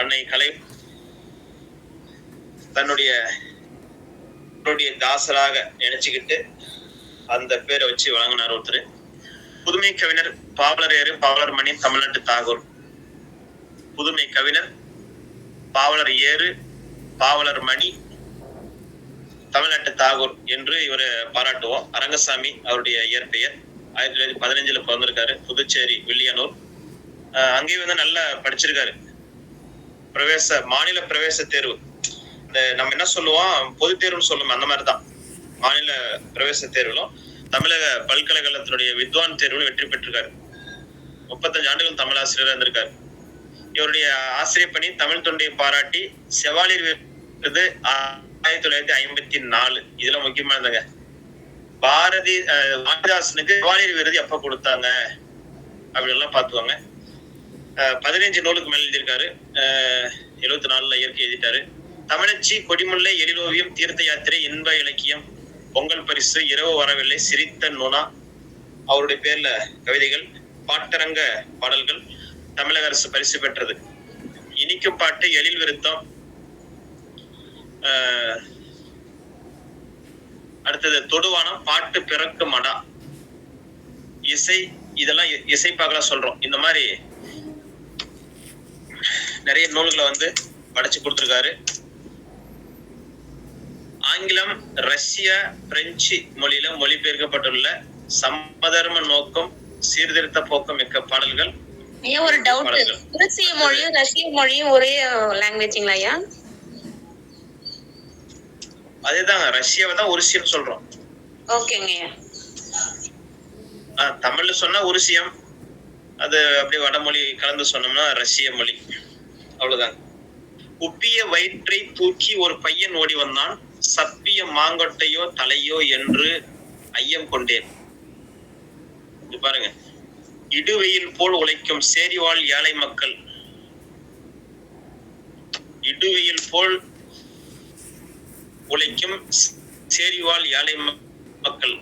அன்னை கலை தன்னுடைய தாசராக நினைச்சுக்கிட்டு அந்த பேரை வச்சு வழங்கினார் ஒருத்தர். புதுமை கவிஞர் பாவலரேறு பாவலர் மணி தமிழ்நாட்டு தாகூர். புதுமை கவிஞர் பாவலர் ஏறு பாவலர் மணி தமிழ்நாட்டு தாகூர் என்று இவரை பாராட்டுவோம். அரங்கசாமி அவருடைய இயற்பெயர். 1915 பிறந்திருக்காரு. புதுச்சேரி வில்லியனூர். அங்கேயும் வந்து நல்லா படிச்சிருக்காரு. மாநில பிரவேச தேர்வு, இந்த நம்ம என்ன சொல்லுவோம், பொது தேர்வுன்னு சொல்லுவோம், அந்த மாதிரிதான் மாநில பிரவேச தேர்விலும் தமிழக பல்கலைக்கழகத்தினுடைய வித்வான் தேர்வில் வெற்றி பெற்றிருக்காரு. 35 ஆண்டுகள் தமிழாசிரியராக இருந்திருக்காரு. இவருடைய ஆசிரியர் பணி தமிழ் தொண்டையை பாராட்டி செவாலியர் விருது 1954. இதுல முக்கியமானதுங்க, வாணிதாசனுக்கு செவாலியர் விருது எப்ப கொடுத்தாங்க அப்படின்லாம் பாத்துவாங்க. 15 நூலுக்கு மேல எழுதியிருக்காரு. 74 இயற்கை எழுதிட்டாரு. தமிழச்சி, கொடிமுல்லை, எழிலோவியம், தீர்த்த யாத்திரை, இன்ப இலக்கியம், பொங்கல் பரிசு, இரவு வரவில்லை, சிரித்த நுணா அவருடைய பேர்ல கவிதைகள், பாட்டரங்க பாடல்கள் தமிழக அரசு பரிசு பெற்றது. இனிக்கும் பாட்டு, எழில் விருத்தம், அடுத்தது தொடுவானம், பாட்டு பிறக்கு மடா, இசை, இதெல்லாம் இசைப்பாக்கெல்லாம் சொல்றோம். இந்த மாதிரி நிறைய நூல்களை வந்து படைச்சு கொடுத்திருக்காரு. ஆங்கிலம், ரஷ்ய, பிரெஞ்சு மொழியில மொழிபெயர்க்கப்பட்டுள்ள சமதர்ம நோக்கம், சீர்திருத்த போக்கம் மிக்க பாடல்கள். ஒரு டவுட், உருசிய மொழியும் ரஷ்ய மொழியும் ஒரே லாங்குவேஜ்ங்களா ஐயா? அதேதாங்க, ரஷ்யாவை தான் உருசியம் சொல்றோம். ஓகேங்க. தமிழ்ல சொன்னா உருசியம், அது அப்படியே வடமொழி கலந்து சொன்னோம்னா ரஷ்ய மொழி. அவ்வளவுதாங்க. உப்பிய வயிற்றை தூக்கி ஒரு பையன் ஓடி வந்தான், சப்பிய மாங்கொட்டையோ தலையோ என்று ஐயம் கொண்டேன். பாருங்க, இடுவெயில் போல் உழைக்கும் சேரிவாழ் ஏழை மக்கள், இடுவெயில் போல் உழைக்கும் சேரிவாழ் ஏழை மக்கள்,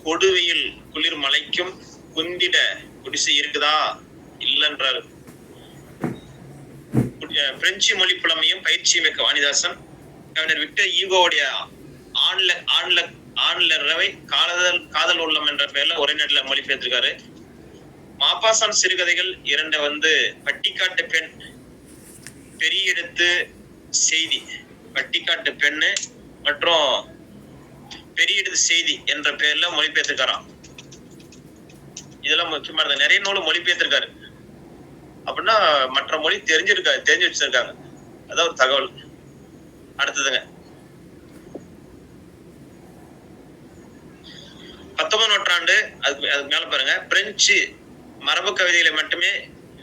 கொடுவெயில் குளிர் மலைக்கும் குந்திட குடிசை இருக்குதா இல்லன்றாரு. பிரெஞ்சு மொழி புலமையும் பயிற்சியும் மிக்க வாணிதாசன் கவிஞர் விக்டர் ஈகோவுடைய ஆண்லரவை காதல் உள்ளம் என்ற பெயர்ல ஒரே நேரத்தில் மொழிபெயர்த்திருக்காரு. மாப்பாசான் சிறுகதைகள் 2 வந்து பட்டிக்காட்டு பெண், பெரிய எடுத்து செய்தி, பட்டிக்காட்டு பெண்ணு மற்றும் பெரிய எடுத்து செய்தி என்ற பெயர்ல மொழிபெயர்த்திருக்காராம். இதெல்லாம் முக்கியமானது. நிறைய நூல் மொழிபெயர்த்திருக்காரு. அப்படின்னா மற்ற மொழி தெரிஞ்சு வச்சிருக்காங்க. அதான் ஒரு தகவல். அடுத்ததுங்க, 19ஆம் நூற்றாண்டு, அதுக்கு மேல பாருங்க, பிரெஞ்சு மரபு கவிதைகளை மட்டுமே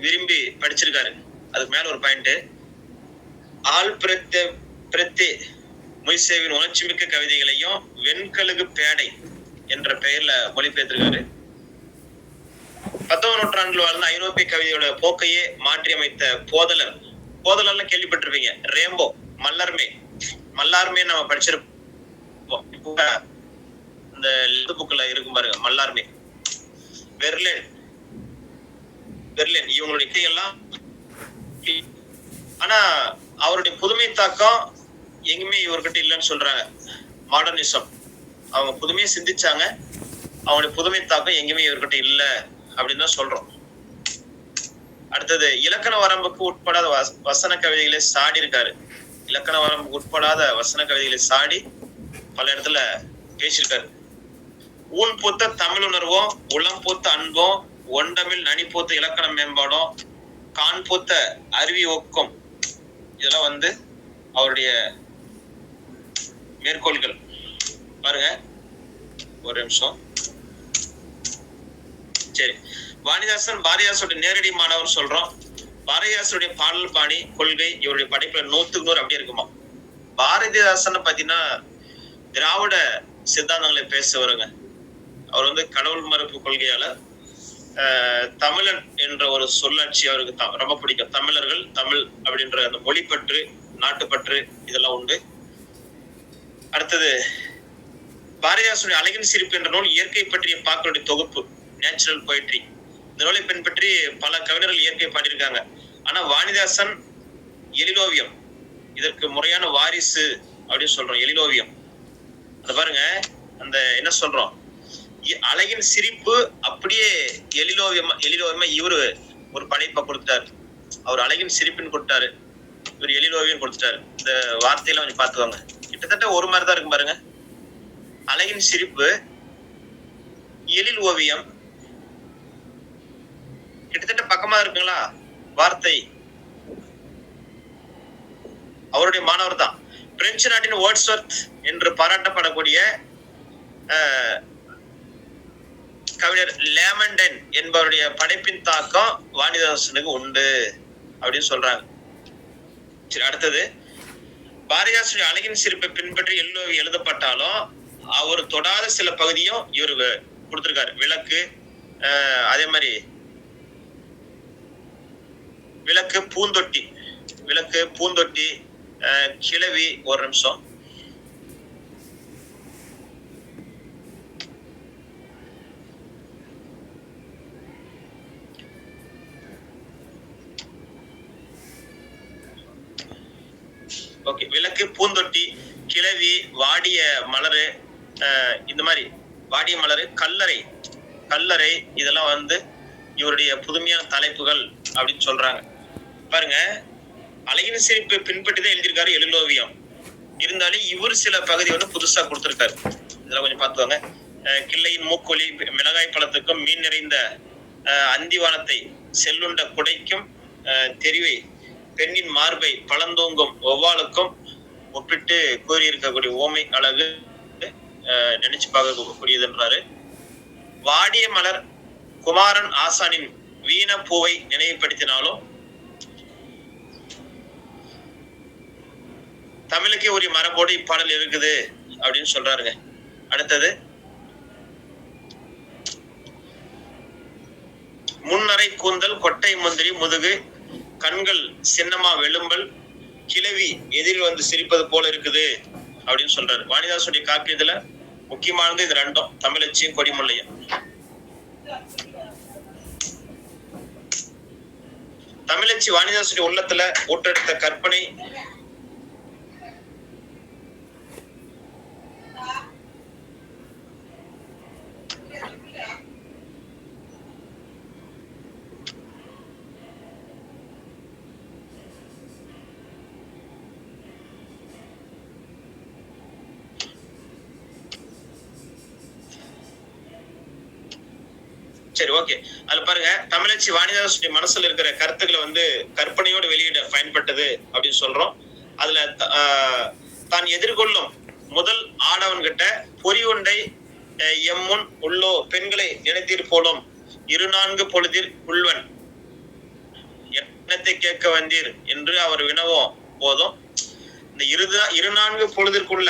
விரும்பி படிச்சிருக்காரு. அதுக்கு மேல ஒரு பாயிண்ட், ஆல் பிரத்தே மொய்சேவின் உணர்ச்சி மிக்க கவிதைகளையும் வெண்கழுகு பேடை என்ற பெயர்ல மொழிபெயர்த்திருக்காரு. 19ஆம் நூற்றாண்டில் வாழ்ந்த ஐரோப்பிய கவிதையோட போக்கையே மாற்றி அமைத்த போதலர்லாம் கேள்விப்பட்டிருப்பீங்க. ரேம்போ, மல்லார்மே நம்ம படிச்சிருப்போம். இந்த புக்ல இருக்கும் பாருங்க, மல்லார்மே. பெர்லின் இவங்களுடைய கையெல்லாம். ஆனா அவருடைய புதுமை தாக்கம் எங்குமே இவர்கிட்ட இல்லைன்னு சொல்றாங்க. மாடர்னிசம், அவங்க புதுமையை சிந்திச்சாங்க, அவங்களுடைய புதுமை தாக்கம் எங்குமே இவர்கிட்ட இல்ல அப்படின்னு தான் சொல்றோம். அடுத்தது, இலக்கண வரம்புக்கு உட்படாத வசன கவிதைகளை சாடி இருக்காரு. இலக்கண வரம்புக்கு உட்படாத வசன கவிதைகளை சாடி பல இடத்துல பேசியிருக்காரு. ஊன் பூத்த தமிழுணர்வும், உளம் பூத்த அன்பும், ஒண்டமில் நனி பூத்த இலக்கண மேம்பாடும், கான் பூத்த அருவி ஒக்கம், இதெல்லாம் வந்து அவருடைய மேற்கோள்கள். பாருங்க, ஒரு நிமிஷம். சரி, வாணிதாசன் பாரதிதாசனுடைய நேரடி மாணவர் சொல்றோம். பாரதிதாசனுடைய பாடல் பாணி, கொள்கை இவருடைய படைப்புல 100க்கு 100 அப்படியே இருக்குமா. பாரதிதாசன் பாத்தீங்கன்னா திராவிட சித்தாந்தங்களை பேச வருங்க. அவர் வந்து கடவுள் மறுப்பு கொள்கையாளர். தமிழன் என்ற ஒரு சொல்லாட்சி அவருக்கு ரொம்ப பிடிக்கும். தமிழர்கள், தமிழ் அப்படின்ற அந்த மொழிப்பற்று, நாட்டுப்பற்று இதெல்லாம் உண்டு. அடுத்தது, பாரதிதாசனுடைய அழகின் சிரிப்பு என்ற நூல் இயற்கை பற்றிய பாக்களுடைய தொகுப்பு, நேச்சுரல் போயட்ரி. இந்த நூலை பின்பற்றி பல கவிஞர்கள் இயற்கை பாடியிருக்காங்க. ஆனா வாணிதாசன் எழிலோவியம், இதற்கு முறையான வாரிசு அப்படின்னு சொல்றோம். எழிலோவியம் அந்த பாருங்க, அந்த என்ன சொல்றோம், அழகின் சிரிப்பு அப்படியே எழிலோவியமா இவரு ஒரு படைப்பை கொடுத்தாரு. அவர் அழகின் சிரிப்புன்னு கொடுத்தாரு, இவர் எழிலோவியம் கொடுத்துட்டாரு. இந்த வார்த்தையெல்லாம் கொஞ்சம் பார்த்துவாங்க. கிட்டத்தட்ட ஒரு மாதிரி தான் இருக்கு பாருங்க. அழகின் சிரிப்பு, எழில் ஓவியம், கிட்டத்தட்ட பக்கமா இருக்குங்களா வார்த்தை. அவருடைய மாணவர் தான். பிரெஞ்சு நாட்டின் வேர்ட்ஸ்வொர்த் என்று பாராட்டப்படக்கூடிய கவிஞர் லேமண்டன் என்பவருடைய படைப்பின் தாக்கம் வாணிதாசனுக்கு உண்டு அப்படின்னு சொல்றாங்க. சரி, அடுத்தது பாரதிதாசனுடைய அழகின் சிரிப்பை பின்பற்றி எழிலோவியம் எழுதப்பட்டாலும் அவர் தொடாத சில பகுதியும் இவரு கொடுத்திருக்காரு. விளக்கு, அதே மாதிரி விளக்கு, பூந்தொட்டி, கிழவி. ஒரு நிமிஷம். ஓகே, விளக்கு, பூந்தொட்டி, கிழவி, வாடிய மலரு, இந்த மாதிரி வாடிய மலரு, கல்லறை இதெல்லாம் வந்து இவருடைய புதுமையான தலைப்புகள் அப்படின்னு சொல்றாங்க. பாருங்க, அழகின் சிரிப்பை பின்பற்றி தான் எழுதியிருக்காரு எழிலோவியம். இருந்தாலும் இவர் சில பகுதி வந்து புதுசா கொடுத்திருக்காரு. இதெல்லாம் கொஞ்சம் பார்த்துவாங்க. கிள்ளையின் மூக்கொலி, மிளகாய் பழத்துக்கும் மீன் நிறைந்த அந்திவானத்தை, செல்லுண்ட குடைக்கும் தெரிவை, பெண்ணின் மார்பை பழந்தூங்கும் ஒவ்வாளுக்கும் ஒப்பிட்டு கூறியிருக்கக்கூடிய ஓமை அழகு நினைச்சு பார்க்கக்கூடியதுன்றாரு. வாடிய மலர் குமாரன் ஆசானின் வீண பூவை நினைவுபடுத்தினாலும் தமிழுக்கே ஒரு மரபோடு இப்பாடல் இருக்குது அப்படின்னு சொல்றாருங்க. அடுத்தது முன்னரை கூந்தல், கொட்டை முந்திரி முதுகு, கண்கள் சின்னமா வெளும்பல், கிழவி எதிரில் வந்து சிரிப்பது போல இருக்குது அப்படின்னு சொல்றாரு. வாணிதாசுடைய காப்பியத்துல முக்கியமானது இது ரெண்டும், தமிழச்சியும் கொடிமுல்லையும். தமிழச்சி வாணிதாசுடைய உள்ளத்துல ஊட்டெடுத்த கற்பனை சரி, ஓகே. அதுல பாருங்க, தமிழச்சி வாணிதாசுடைய மனசுல இருக்கிற கருத்துக்களை வந்து கற்பனையோடு வெளியிட பயன்பட்டது அப்படின்னு சொல்றோம். அதுல தான் எதிர்கொள்ளும் முதல் ஆடவன் கிட்ட பொறி ஒன்றை எம்முன் உள்ளோ பெண்களை நினைத்தீர் போலும் 24 பொழுதில் உள்வன் எண்ணத்தை கேட்க வந்தீர் என்று அவர் வினவும் போதும் இந்த 24 பொழுதிற்குள்ள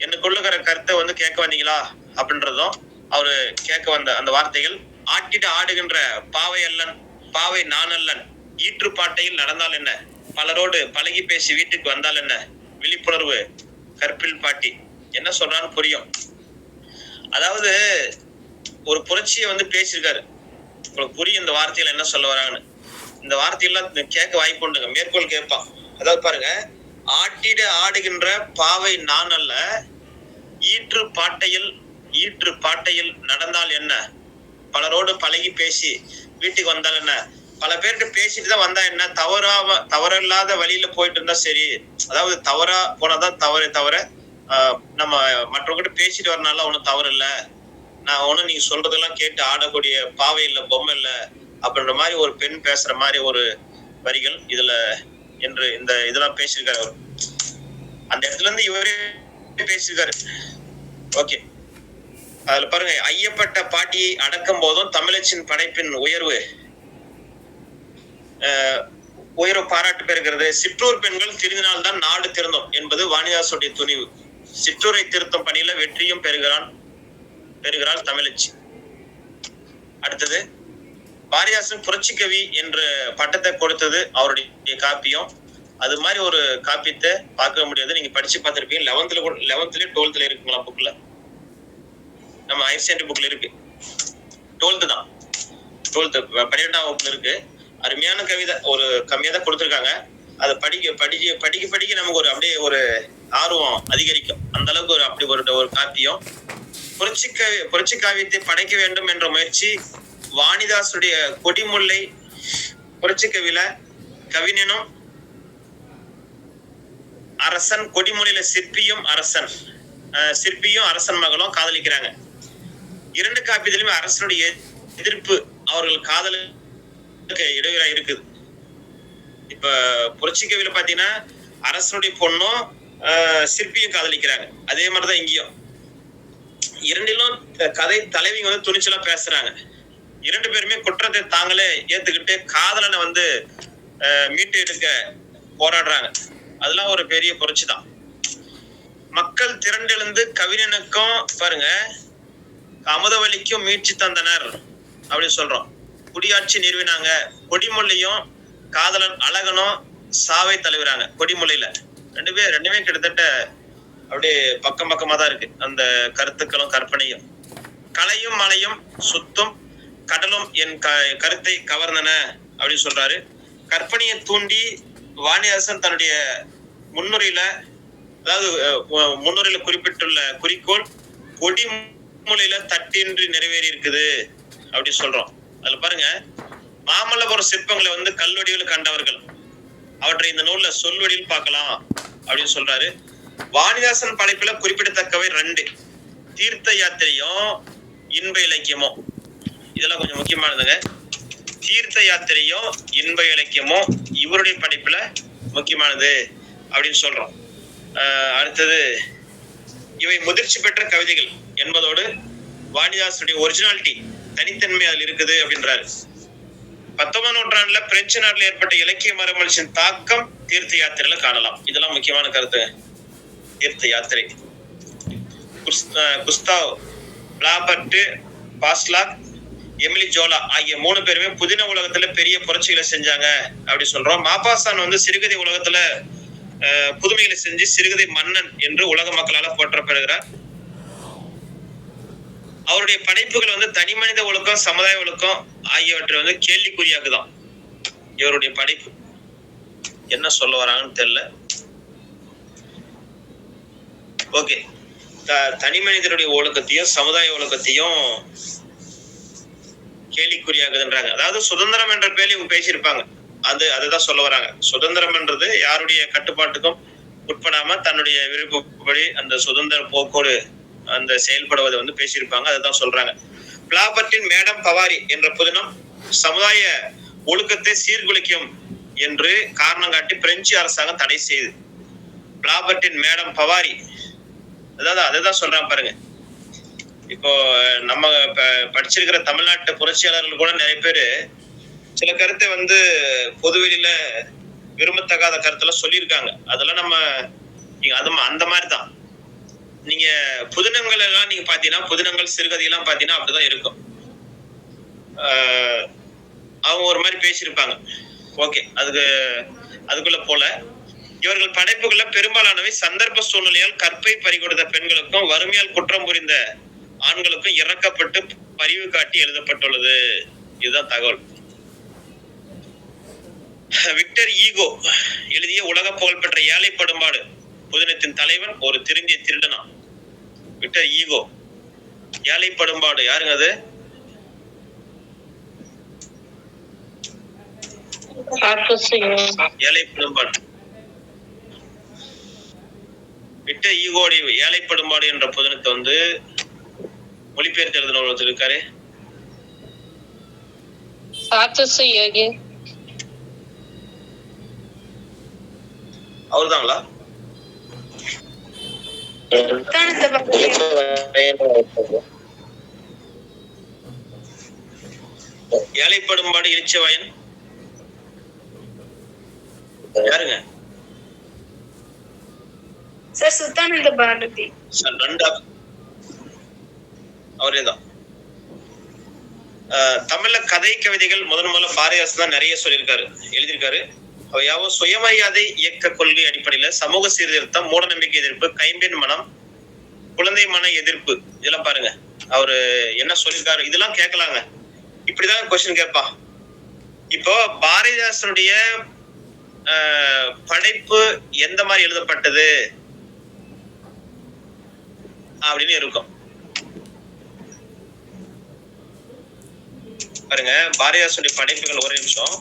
எனக்குள்ளுகிற கருத்தை வந்து கேட்க வந்தீங்களா அப்படின்றதும் அவரு கேட்க வந்த அந்த வார்த்தைகள். ஆட்டிட ஆடுகின்ற பாவை அல்லன், பாவை நான் அல்லன், ஈற்றுப்பாட்டையில் நடந்தால் என்ன, பலரோடு பழகி பேசி வீட்டுக்கு வந்தால் என்ன, விழிப்புணர்வு கற்பில் பாட்டி. என்ன சொல்றான்னு புரியும். அதாவது ஒரு புரட்சியை வந்து பேசியிருக்காரு. உங்களுக்கு புரியும் இந்த வார்த்தையில என்ன சொல்ல வராங்கன்னு. இந்த வார்த்தையெல்லாம் கேட்க வாய்ப்பு உண்டுங்க. மேற்கோள் கேட்பான். அதாவது பாருங்க, ஆட்டிட ஆடுகின்ற பாவை நான் அல்ல, ஈற்று பாட்டையில் நடந்தால் என்ன, பலரோடு பழகி பேசி வீட்டுக்கு வந்தால் என்ன. பல பேர்கிட்ட பேசிட்டு தான் வந்தா என்ன, தவறில்லாத வழியில போயிட்டு இருந்தா சரி. அதாவது தவறா போனதான் தவிர நம்ம மற்றவங்கிட்ட பேசிட்டு வரனால ஒன்னும் தவறு இல்லை. நான் ஒன்னும் நீங்க சொல்றதெல்லாம் கேட்டு ஆடக்கூடிய பாவை இல்லை, பொம்மை இல்லை அப்படின்ற மாதிரி ஒரு பெண் பேசுற மாதிரி ஒரு வரிகள் இதுல என்று இந்த இதெல்லாம் பேசியிருக்காரு அவர். அந்த இடத்துல இருந்து இவரே பேசியிருக்காரு. ஓகே, அதுல பாருங்க, ஐயப்பட்ட பாட்டியை அடக்கும் போதும் தமிழச்சின் படைப்பின் உயர்வு பாராட்டு பெறுகிறது. சிற்றூர் பெண்கள் திருந்தினால்தான் நாடு திருந்தும் என்பது வாணிதாசுடைய துணிவு. சிற்றூரை திருத்தும் பணியில வெற்றியும் பெறுகிறாள் தமிழச்சி. அடுத்தது, பாரதிதாசன் புரட்சிக்கவி என்ற பட்டத்தை கொடுத்தது அவருடைய காப்பியம். அது மாதிரி ஒரு காப்பியத்தை பார்க்க முடியாது. நீங்க படிச்சு பார்த்திருப்பீங்க. 11th 12th இருக்குங்களா புக்ல? நம்ம ஹையர் செகண்டரி புக்ல இருக்கு. 12th தான், 12th 12ஆம் வகுப்புல இருக்கு. அருமையான கவிதை, ஒரு கம்மியா தான் கொடுத்துருக்காங்க. அதை படிக்க நமக்கு ஒரு அப்படியே ஒரு ஆர்வம் அதிகரிக்கும். அந்த அளவுக்கு ஒரு அப்படி ஒரு காப்பியம். புரட்சி காவியத்தை படைக்க வேண்டும் என்ற முயற்சி வாணிதாசுடைய கொடிமுல்லை புரட்சி கவியில கவிஞனும் அரசன், கொடிமுல்லையில சிற்பியும் அரசன் மகளும் காதலிக்கிறாங்க. 2 காப்பியத்திலுமே அரசனுடைய எதிர்ப்பு அவர்கள் காதலுக்கு இடையூறா இருக்குது. இப்ப புரட்சி கவியில பாத்தீங்கன்னா அரசனுடைய பொண்ணும் சிற்பியும் காதலிக்கிறாங்க. அதே மாதிரிதான் இங்கேயும். 2லும் கதை தலைவிங்க வந்து துணிச்சலா பேசுறாங்க. 2 பேருமே குற்றத்தை தாங்களே ஏத்துக்கிட்டு காதலனை வந்து மீட்டு எடுக்க போராடுறாங்க. அதெல்லாம் ஒரு பெரிய புரட்சி தான். மக்கள் திரண்டெழுந்து கவிஞனுக்கும் பாருங்க அமுதவல்லிக்கும் மீட்சி தந்தனர் அப்படின்னு சொல்றோம். குடியாட்சி நிறுவினாங்க. கொடிமுல்லையும் காதலன் அழகனும் சாவை தழுவுறாங்க. கொடிமுல்லையில ரெண்டுமே கிட்டத்தட்ட அப்படியே பக்கமா தான் இருக்கு அந்த கருத்துக்களும் கற்பனையும். கலையும் மலையும் சுத்தும் கடலும் என் கருத்தை கவர்ந்தன அப்படின்னு சொல்றாரு. கற்பனையை தூண்டி வாணிதாசன் தன்னுடைய முன்னுரையில குறிப்பிட்டுள்ள குறிக்கோள் கொடிமுல்லையில தட்டின்றி நிறைவேறி இருக்குது அப்படின்னு சொல்றோம். அதுல பாருங்க, மாமல்லபுரம் சிற்பங்களை வந்து கல்வடிவில் கண்டவர்கள் அவற்றை இந்த நூல்ல சொல்வடியில் பார்க்கலாம் அப்படின்னு சொல்றாரு. வாணிதாசன் படைப்புல குறிப்பிடத்தக்கவை 2: தீர்த்த யாத்திரையும் இன்ப இலக்கியமும். இதெல்லாம் கொஞ்சம் முக்கியமானதுங்க. தீர்த்த யாத்திரையும் இன்ப இலக்கியமும் இவருடைய படைப்புல முக்கியமானது அப்படின்னு சொல்றோம். அடுத்தது, இவை முதிர்ச்சி பெற்ற கவிதைகள் என்பதோடு வாணிதாசனுடைய ஒரிஜினாலிட்டி தனித்தன்மை அதில் இருக்குது அப்படின்றாரு. 19ஆம் நூற்றாண்டுல பிரெஞ்சு நாட்டில் ஏற்பட்ட இலக்கிய மறுமலர்ச்சியின் தாக்கம் தீர்த்த யாத்திரையில காணலாம். இதெல்லாம் முக்கியமான கருத்து. தீர்த்த யாத்திரை குஸ்தாவ் பிளாபர்ட், பாஸ்லாக், எமிலி ஜோலா ஆகிய 3 பேருமே புதின உலகத்துல பெரிய புரட்சிகளை செஞ்சாங்க அப்படி சொல்றோம். மாபாசான் வந்து சிறுகதை உலகத்துல புதுமைகளை செஞ்சு சிறுகதை மன்னன் என்று உலக மக்களால போற்றப்படுகிறார். அவருடைய படைப்புகள் வந்து தனி மனித ஒழுக்கம், சமுதாய ஒழுக்கம் ஆகியவற்றை வந்து கேள்விக்குறியாக்குதான். இவருடைய படைப்பு என்ன சொல்ல வராங்கன்னு தெரியல. ஓகே, தனி மனிதனுடைய ஒழுக்கத்தையும் சமுதாய ஒழுக்கத்தையும் கேள்விக்குறியாக்குதுன்றாங்க. அதாவது சுதந்திரம் என்ற பேர்ல இவங்க பேசியிருப்பாங்க. அதுதான் சொல்ல வராங்க. சுதந்திரம் என்றது யாருடைய கட்டுப்பாட்டுக்கும் உட்படாம தன்னுடைய விருப்பப்படி அந்த சுதந்திர போக்கோடு அந்த செயல்படுவதை வந்து பேசியிருப்பாங்க. அதுதான் சொல்றாங்க. பிளாபர்ட்டின் மேடம் பவாரி என்ற புதினம் சமுதாய ஒழுக்கத்தை சீர்குலைக்கும் என்று காரணம் காட்டி பிரெஞ்சு அரசாங்கம் தடை செய்து. பிளாபர்ட்டின் மேடம் பவாரி, அதாவது அதுதான் சொல்றாங்க பாருங்க. இப்போ நம்ம படிச்சிருக்கிற தமிழ்நாட்டு புரட்சியாளர்கள் கூட நிறைய பேரு சில கருத்தை வந்து பொதுவெளியில விரும்பத்தகாத கருத்தெல்லாம் சொல்லியிருக்காங்க. அதெல்லாம் நம்ம அந்த மாதிரி தான். நீங்க புதினங்கள் எல்லாம் நீங்க பாத்தீங்கன்னா, புதினங்கள் சிறுகதை எல்லாம் பாத்தீங்கன்னா அப்படிதான் இருக்கும். அவங்க ஒரு மாதிரி பேசியிருப்பாங்க. ஓகே, அதுக்குள்ள போல இவர்கள் படைப்புகள்ல பெரும்பாலானவை சந்தர்ப்ப சூழ்நிலையால் கற்பை பறிகொடுத்த பெண்களுக்கும் வறுமையால் குற்றம் புரிந்த ஆண்களுக்கும் இறக்கப்பட்டு பரிவு காட்டி எழுதப்பட்டுள்ளது. இதுதான் தகவல். விக்டர் ஈகோ எழுதிய உலக புகழ்பெற்ற ஏழை படும்பாடு புதினத்தின் தலைவன் ஒரு திருந்திய திருடனா. விக்டர் ஈகோ, ஏழை படும்பாடு யாருங்க அது? ஏழை படும்பாடு. விக்டர் ஈகோடைய ஏழை படும்பாடு என்ற புதினத்தை வந்து மொழிபெயர்த்து எழுதின ஒருத்தர் இருக்காரு. அவருதாங்களா? ஏழைப்படும்பாடு இளிச்சவாயன் யாருங்க? சார் சுத்தானந்த பாரதி. அவரேதான். தமிழ்ல கதை கவிதைகள் முதல்ல பாரதிதாசன் தான் நிறைய சொல்லியிருக்காரு, எழுதியிருக்காரு. அவையாவும் சுயமரியாதை இயக்க கொள்கை அடிப்படையில சமூக சீர்திருத்தம், மூட நம்பிக்கை எதிர்ப்பு, கைம்பெண் மனம், குழந்தை மன எதிர்ப்பு, இதெல்லாம் பாருங்க அவரு என்ன சொல்லியிருக்காரு. இதெல்லாம் கேட்கலாங்க. இப்படிதான் கொஸ்டின் கேட்பான். இப்போ பாரதிதாசனுடைய படைப்பு எந்த மாதிரி எழுதப்பட்டது அப்படின்னு இருக்கும் பாருங்க. பாரதிதாசனுடைய படைப்புகள் ஒரு நிமிஷம்.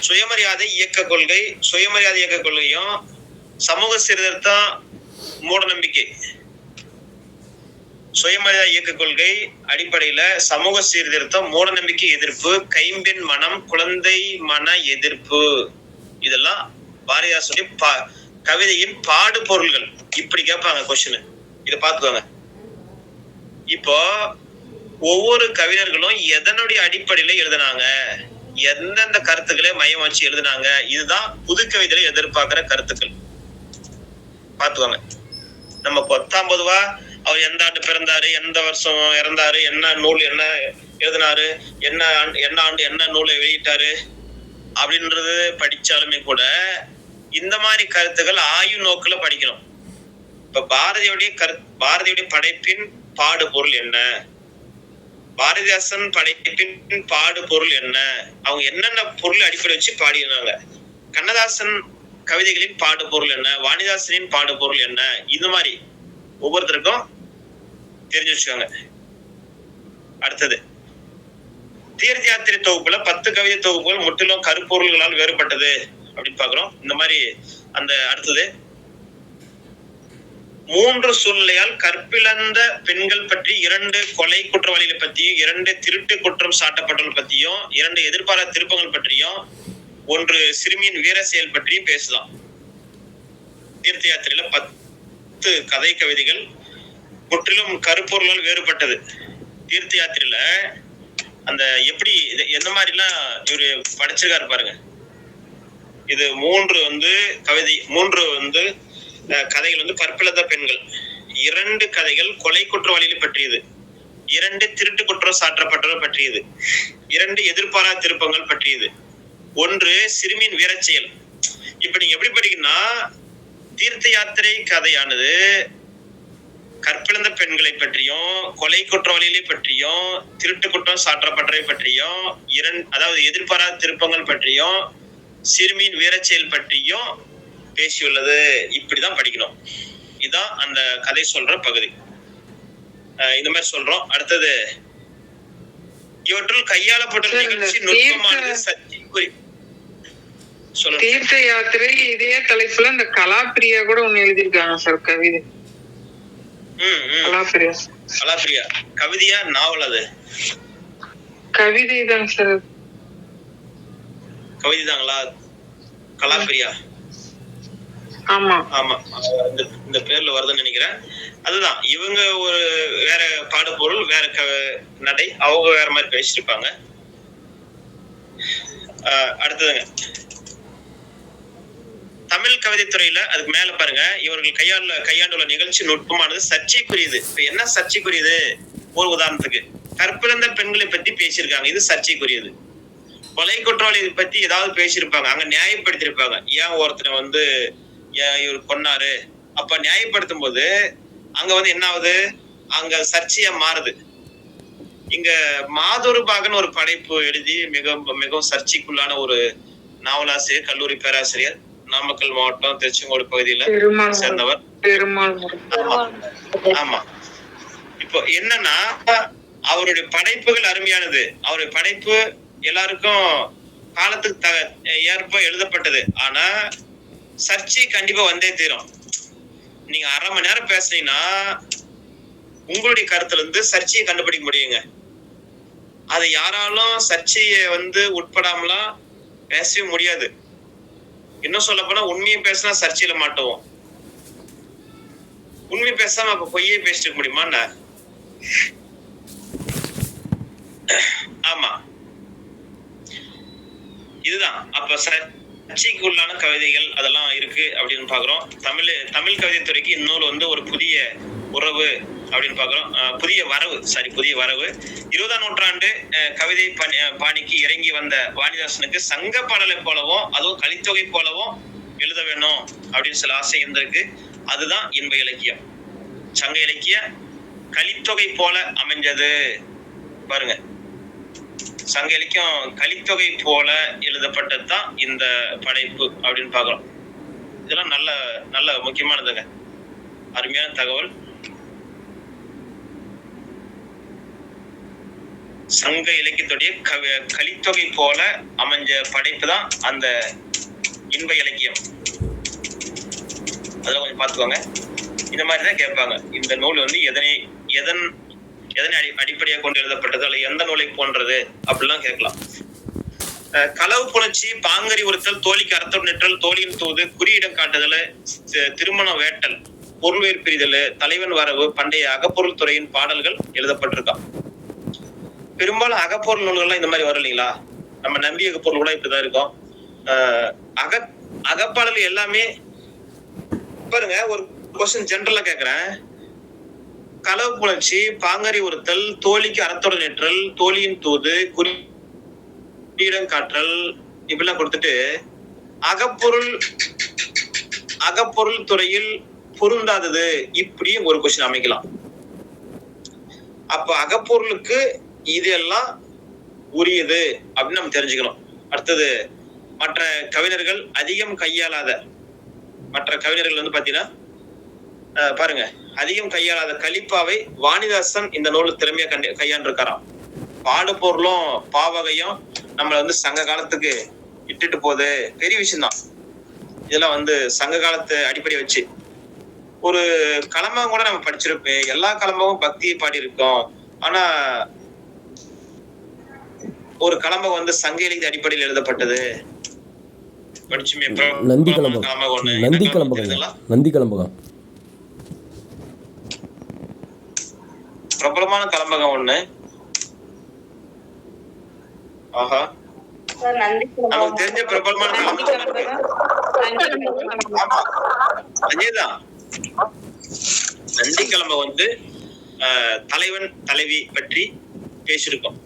சுயமரியாதை இயக்க கொள்கை, சுயமரியாதை இயக்க கொள்கையும் சமூக சீர்திருத்தம் மூட நம்பிக்கை. சுயமரியாதை இயக்க கொள்கை அடிப்படையில சமூக சீர்திருத்தம், மூட நம்பிக்கை எதிர்ப்பு, கைம்பெண் மனம், குழந்தை மன எதிர்ப்பு, இதெல்லாம் பாரதிதாசனுடைய கவிதையின் பாடு பொருள்கள். இப்படி கேட்பாங்க கொஸ்டின். இதை பார்த்துக்கோங்க. இப்போ ஒவ்வொரு கவிஞர்களும் எதனுடைய அடிப்படையில எழுதினாங்க, எந்தெந்த கருத்துக்களை மையம் வச்சு எழுதினாங்க, இதுதான் புது கவிதையில எதிர்பார்க்கிற கருத்துக்கள். பார்த்துக்கோங்க. நம்ம 19 அவர் எந்த ஆண்டு பிறந்தாரு, எந்த வருஷம் இறந்தாரு, என்ன நூல் என்ன எழுதினாரு, என்ன ஆண்டு என்ன நூலை வெளியிட்டாரு அப்படின்றது படிச்சாலுமே கூட இந்த மாதிரி கருத்துக்கள் ஆய்வு நோக்குல படிக்கணும். இப்ப பாரதியுடைய படைப்பின் பாடு பொருள் என்ன, பாரதிதாசன் படைப்பின் பாடு பொருள் என்ன, அவங்க என்னென்ன பொருள் அடிப்படை வச்சு பாடினாங்க, கண்ணதாசன் கவிதைகளின் பாடு பொருள் என்ன, வாணிதாசனின் பாடு பொருள் என்ன, இந்த மாதிரி ஒவ்வொருத்தருக்கும் தெரிஞ்சு வச்சுக்கோங்க. அடுத்தது தீர்த்த யாத்திரை தொகுப்புல 10 கவிதை தொகுப்புகள் முற்றிலும் கருப்பொருள்களால் வேறுபட்டது அப்படின்னு பாக்குறோம். இந்த மாதிரி அந்த அடுத்தது 3 சூழ்நிலையால் கற்பிழந்த பெண்கள் பற்றி, 2 கொலை குற்றவாளிகளை பற்றியும், 2 திருட்டு குற்றம் சாட்டப்பட்டவர்கள் பற்றியும், 2 எதிர்பாராத திருப்பங்கள் பற்றியும், 1 சிறுமியின் வீர செயல் பற்றியும் பேசலாம். தீர்த்த யாத்திரையில 10 கதை கவிதைகள் முற்றிலும் கருப்பொருளால் வேறுபட்டது. தீர்த்த யாத்திரையில அந்த எப்படி எந்த மாதிரி எல்லாம் இவரு படிச்சிருக்காரு பாருங்க. இது 3 கவிதை, 3 கதைகள் கற்பிழந்த பெண்கள், 2 கதைகள் கொலை குற்றவாளிகளை பற்றியது, 2 திருட்டு குற்றம் சாற்றப்பட்டவர் பற்றியது, 2 எதிர்பாராத திருப்பங்கள் பற்றியது, 1 சிறுமியின் வீரச்செயல். இப்ப நீங்க எப்படி படிக்கணும்னா, தீர்த்த யாத்திரை கதையானது கற்பிழந்த பெண்களை பற்றியும், கொலை குற்றவாளிகளை பற்றியும், திருட்டு குற்றம் சாற்றப்பட்டவை பற்றியும், அதாவது எதிர்பாராத திருப்பங்கள் பற்றியும், சிறுமியின் வீரச்செயல் பற்றியும் பேசியுள்ளது. இப்படிதான் படிக்கணும். இதுதான் அந்த கதை சொல்ற பகுதி. இந்த மாதிரி சொல்றோம். அடுத்தது இவற்றுள் கையாளப்பட்ட நிகழ்ச்சி நுட்பமானது சர்ச்சைக்குரிய. தீர்த்த யாத்திரை இதே தலைப்புல இந்த கலாப்பிரியா கூட ஒண்ணு எழுதியிருக்காங்க சார் கவிதை. கலாப்பிரியா கவிதையா நாவல்? அது கவிதை தான் சார். கவிதை தாங்களா கலாப்பிரியா? ஆமா ஆமா, இந்த பேர்ல வருதுன்னு நினைக்கிறேன். அதுதான் இவங்க ஒரு வேற பாடுபொருள், வேற நடை, அவங்க வேற மாதிரி பேசிருப்பாங்க. அடுத்ததுங்க தமிழ் கவிதைத்துறையில அதுக்கு மேல பாருங்க, இவர்கள் கையாண்டுள்ள நிகழ்ச்சி நுட்பமானது சர்ச்சைக்குரியது. இப்ப என்ன சர்ச்சைக்குரியது? ஒரு உதாரணத்துக்கு கற்பிழந்த பெண்களை பத்தி பேசியிருக்காங்க, இது சர்ச்சைக்குரியது. கொலை குற்றவாளிகளை பத்தி ஏதாவது பேசியிருப்பாங்க, அங்க நியாயப்படுத்திருப்பாங்க. ஏன் ஒருத்தனை இவர் கொன்னாரு, அப்ப நியாயப்படுத்தும் போது அங்க என்ன ஆகுது, அங்க சர்ச்சையா மாறுது. இங்க மாதொருபாகன் ஒரு படைப்பு எழுதி மிகவும் சர்ச்சைக்குள்ளான ஒரு நாவலாசிரியர், கல்லூரி பேராசிரியர், நாமக்கல் மாவட்டம் திருச்செங்கோடு பகுதியில சேர்ந்தவர். ஆமா. இப்போ என்னன்னா, அவருடைய படைப்புகள் அருமையானது. அவருடைய படைப்பு எல்லாருக்கும் காலத்துக்கு ஏற்ப எழுதப்பட்டது. ஆனா சர்ச்சை கண்டிப்பா வந்தே தீரும். நீங்க 1/2 மணி நேரம் பேசுனீங்கன்னா உங்களுடைய கருத்துல இருந்து சர்ச்சையை கண்டுபிடிக்க முடியுங்க. அது யாராலும் சர்ச்சையை உட்படாமலாம் பேசவே முடியாது. இன்னும் சொல்ல போனா உண்மையை பேசினா சர்ச்சையில மாட்டுவோம். உண்மை பேசாம அப்ப பொய்யே பேசிட்டு முடியுமா? ஆமா, இதுதான். அப்ப சர்ச்சைக்கு உள்ளான கவிதைகள் அதெல்லாம் இருக்கு அப்படின்னு பாக்குறோம். தமிழ் கவிதைத்துறைக்கு இன்னொரு ஒரு புதிய உறவு அப்படின்னு பாக்குறோம். புதிய வரவு 20ஆம் நூற்றாண்டு கவிதை பாணிக்கு இறங்கி வந்த வாணிதாசனுக்கு சங்க பாடலை போலவும் அதுவும் கலித்தொகை போலவும் எழுத வேணும் அப்படின்னு சில ஆசை இருந்திருக்கு. அதுதான் இன்ப இலக்கியம். சங்க இலக்கிய கலித்தொகை போல அமைஞ்சது. பாருங்க, சங்க இலக்கியம் கலித்தொகை போல எழுதப்பட்டதுதான் இந்த படைப்பு அப்படின்னு பாக்குறோம். இதெல்லாம் நல்ல நல்ல முக்கியமானதுங்க, அருமையான தகவல். சங்க இலக்கியத்துடைய கலித்தொகை போல அமைஞ்ச படைப்பு தான் அந்த இன்ப இலக்கியம். அதெல்லாம் கொஞ்சம் பார்த்துக்கோங்க. இந்த மாதிரிதான் கேட்பாங்க, இந்த நூல் வந்து எதனை அடிப்படையாக கொண்டு எழுதப்பட்டது, அல்ல எந்த நூலை போன்றது அப்படிலாம் கேட்கலாம். களவு புணர்ச்சி, பாங்கறி உறுத்தல், தோழிக்கு அர்த்தம் நிற்றல், தோழியின் தூது, குறியிடம் காட்டுதல், திருமண வேட்டல், பொருள்வேர் பிரிதல், தலைவன் வரவு, பண்டைய அகப்பொருள் துறையின் பாடல்கள் எழுதப்பட்டிருக்கான். பெரும்பாலும் அகப்பொருள் நூல்கள்லாம் இந்த மாதிரி வரும் இல்லைங்களா? நம்ம நம்பி அகப்பொருள் கூட இப்படிதான் இருக்கும். அகப்பாடல் எல்லாமே பாருங்க. ஒரு கொஸ்டின் ஜெனரலா கேக்குறேன். களவு புணர்ச்சி, பாங்கறி உறுத்தல், தோழிக்கு அறத்தோடு நிற்றல், தோழியின் தூது, குறியிடம் காற்றல் இப்படிலாம் கொடுத்துட்டு அகப்பொருள் துறையில் பொருந்தாதது இப்படியும் ஒரு கொஸ்டின் அமைக்கலாம். அப்ப அகப்பொருளுக்கு இதெல்லாம் உரியது அப்படின்னு நம்ம தெரிஞ்சுக்கணும். அடுத்தது, மற்ற கவிஞர்கள் அதிகம் கையாளாத மற்ற கவிஞர்கள் வந்து பாத்தீங்கன்னா பாருங்க, அதிகம் கையாளாத கலிப்பாவை வாணிதாசன் இந்த நூல் திறமையா கையாண்டிருக்காராம். பாடு பொருளும் பாவகையும் நம்மள வந்து சங்க காலத்துக்கு இட்டுட்டு போகுது, பெரிய விஷயம் தான். இதெல்லாம் வந்து சங்க காலத்தை அடிப்படை வச்சு ஒரு களம்பகம் கூட நம்ம படிச்சிருப்போம். எல்லா களம்பகமும் பக்தியை பாடி இருக்கோம். ஆனா ஒரு களம்பகம் வந்து சங்க இலக்கிய அடிப்படையில் எழுதப்பட்டது படிச்சுமே. நந்தி களம்பகம் பிரபலமான களம்பகம் ஒண்ணு. ஆஹா, நமக்கு தெரிஞ்ச பிரபலமான களம்பகம். ஆமா, அதேதான். நந்தி களம்பகம் வந்து தலைவன் தலைவி பற்றி பேசியிருக்கோம்.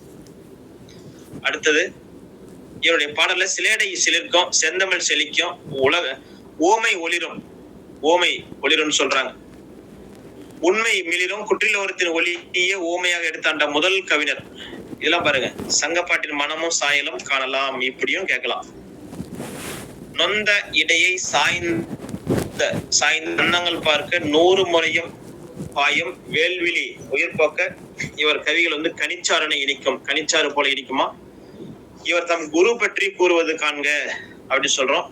அடுத்தது, இவருடைய பாடல்ல சிலேடை சிலிர்க்கும், செந்தமிழ் செழிக்கும், ஓமை ஒளிரும் சொல்றாங்க. உண்மை மிளிரும், குற்றிலோரத்தின் ஒளிய ஓமையாக எடுத்தாண்ட முதல் கவிஞர். இதெல்லாம் பாருங்க, சங்கப்பாட்டின் மனமும் சாயலும் காணலாம் இப்படியும் கேட்கலாம். நொந்த இடையை சாய்ந்த அன்னங்கள் பார்க்க 100 முறையும் பாயும் வேல்விழி உயிர் போக்க இவர் கவிகள் வந்து கனிச்சாரனை இனிக்கும், கனிச்சாறு போல இனிக்குமா. இவர் தம் குரு பற்றி கூறுவது காண்க அப்படின்னு சொல்றோம்.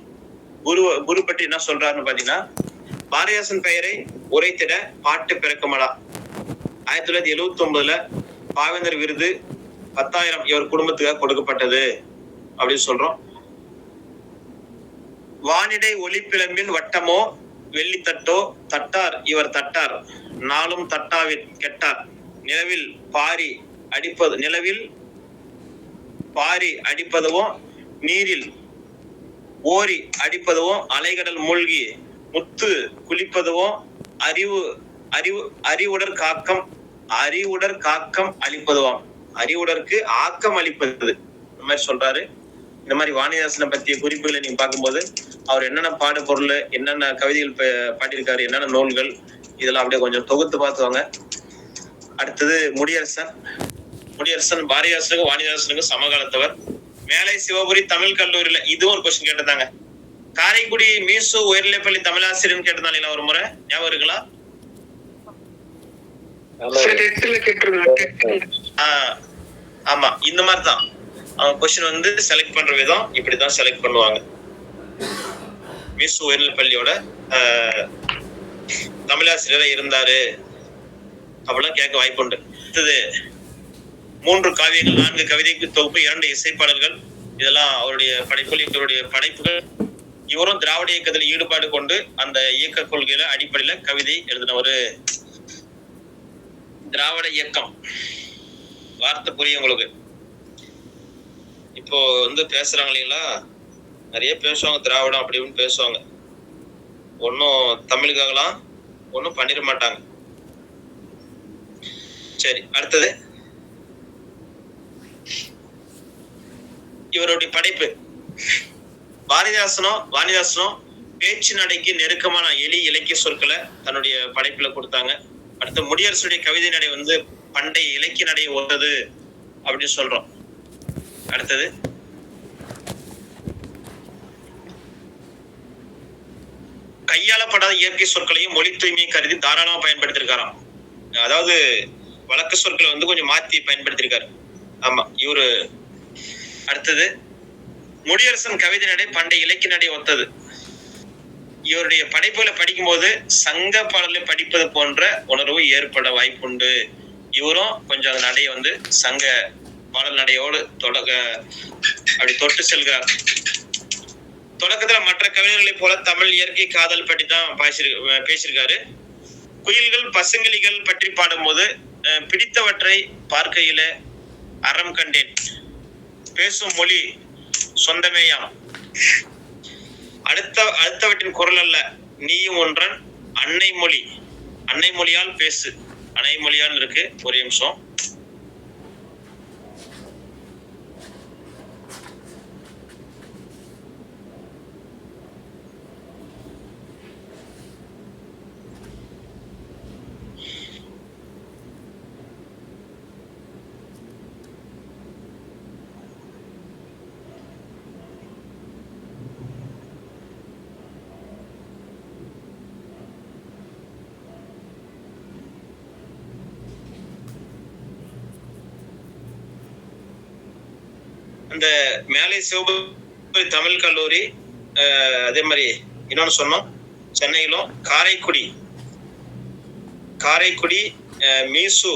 குரு பற்றி என்ன சொல்றாருன்னு பாத்தீங்கன்னா, பாரதிதாசன் பெயரை உரைத்திட பாட்டு பிறக்குமடா. 1979 பாவேந்தர் விருது 10,000 இவர் குடும்பத்துக்காக கொடுக்கப்பட்டது அப்படின்னு சொல்றோம். வானிடை ஒளிப்பிளம்பின் வட்டமோ வெள்ளித்தட்டோ தட்டார் இவர் தட்டார், நாளும் தட்டாவில் கெட்டார். நிலவில் பாரி அடிப்பதுவோ நீரில் ஓரி அடிப்பதுவோ அலைகடல் மூழ்கி முத்து குளிப்பதுவோ அறிவுடர் காக்கம் அளிப்பதுவாம். அறிவுடற்கு ஆக்கம் அளிப்பது இந்த மாதிரி சொல்றாரு. இந்த மாதிரி வாணிதாசனை பற்றிய குறிப்புகளை நீங்க பார்க்கும்போது அவர் என்னென்ன பாடு பொருள், என்னென்ன கவிதைகள் பாடியிருக்காரு, என்னென்ன நூல்கள், இதெல்லாம் அப்படியே கொஞ்சம் தொகுத்து பார்த்துவாங்க. அடுத்தது முடியரசன் பாரதிதாசனுக்கும் வாணிதாசனுக்கும் சமகாலத்தவர். மேலை சிவபுரி தமிழ் கல்லூரியில இதுவும் ஒரு கொஸ்டின் கேட்டதாங்க. காரைக்குடி மீசு உயர்நிலைப்பள்ளி தமிழாசிரியர் கேட்டதாங்களா ஒரு முறை, ஞாபகம் இருக்குங்களா? ஆமா, இந்த மாதிரிதான் அவங்க கொஸ்டின் வந்து செலக்ட் பண்ற விதம் இப்படிதான் செலக்ட் பண்ணுவாங்க. மீசு உயர்நிலைப்பள்ளியோட தமிழாசிரியரா இருந்தாரு அப்படிலாம் கேட்க வாய்ப்புண்டு. அடுத்தது 3 காவியங்கள், 4 கவிதை தொகுப்பு, 2 இசைப்பாடல்கள், இதெல்லாம் அவருடைய படைப்புகள். இவரும் திராவிட இயக்கத்தில் ஈடுபாடு கொண்டு அந்த இயக்க கொள்கையில அடிப்படையில கவிதை எழுதின ஒரு திராவிட இயக்கம். வார்த்தை புரியும் உங்களுக்கு. இப்போ வந்து பேசுறாங்க இல்லைங்களா, நிறைய பேசுவாங்க திராவிடம் அப்படின்னு பேசுவாங்க. ஒன்னும் தமிழுக்காகலாம் ஒன்னும் பண்ணிட மாட்டாங்க. சரி, அடுத்தது இவருடைய படைப்பு. வாணிதாசனோ பேச்சு நடைக்கு நெருக்கமான எளி இலக்கிய சொற்களை தன்னுடைய படைப்புல கொடுத்தாங்க. அடுத்து முடியரசுடைய கவிதை நடை வந்து பண்டைய இலக்கிய நடையை ஒத்தது அப்படின்னு சொல்றோம். அடுத்தது கையாளப்படாத இயற்கை சொற்களையும் மொழி தூய்மையை கருதி தாராளமா பயன்படுத்திருக்காராம். அதாவது வழக்கு சொற்களை வந்து கொஞ்சம் மாத்தி பயன்படுத்திருக்காரு. ஆமா இவரு. அடுத்தது முடியரசன் கவிதை நடை பண்டைய இலக்கிய நடை ஒத்தது. இவருடைய படைப்புகளை படிக்கும் போது சங்க பாடலை படிப்பது போன்ற உணர்வு ஏற்பட வாய்ப்புண்டு. இவரும் கொஞ்சம் அந்த நடையை வந்து சங்க பாடல் நடையோடு அப்படி தொட்டு செல்கிறார். தொடக்கத்துல மற்ற கவிஞர்களை போல தமிழ் இயற்கை காதல் பற்றி தான் பேசியிருக்காரு. குயில்கள் பசுங்கிளிகள் பற்றி பாடும்போது பிடித்தவற்றை பார்க்கையில அறம் கண்டேன், பேசும் மொழி சொந்தமேயாம், அடுத்தவற்றின் குரல் அல்ல, நீயும் ஒன்றன், அன்னை மொழி, அன்னை மொழியால் பேசு. அன்னை மொழியால் இருக்கு. ஒரு நிமிஷம். இந்த மேலை சிவபுரி தமிழ் கல்லூரி, அதே மாதிரி இன்னொன்னு சொன்னோம் சென்னையிலும் காரைக்குடி மீசு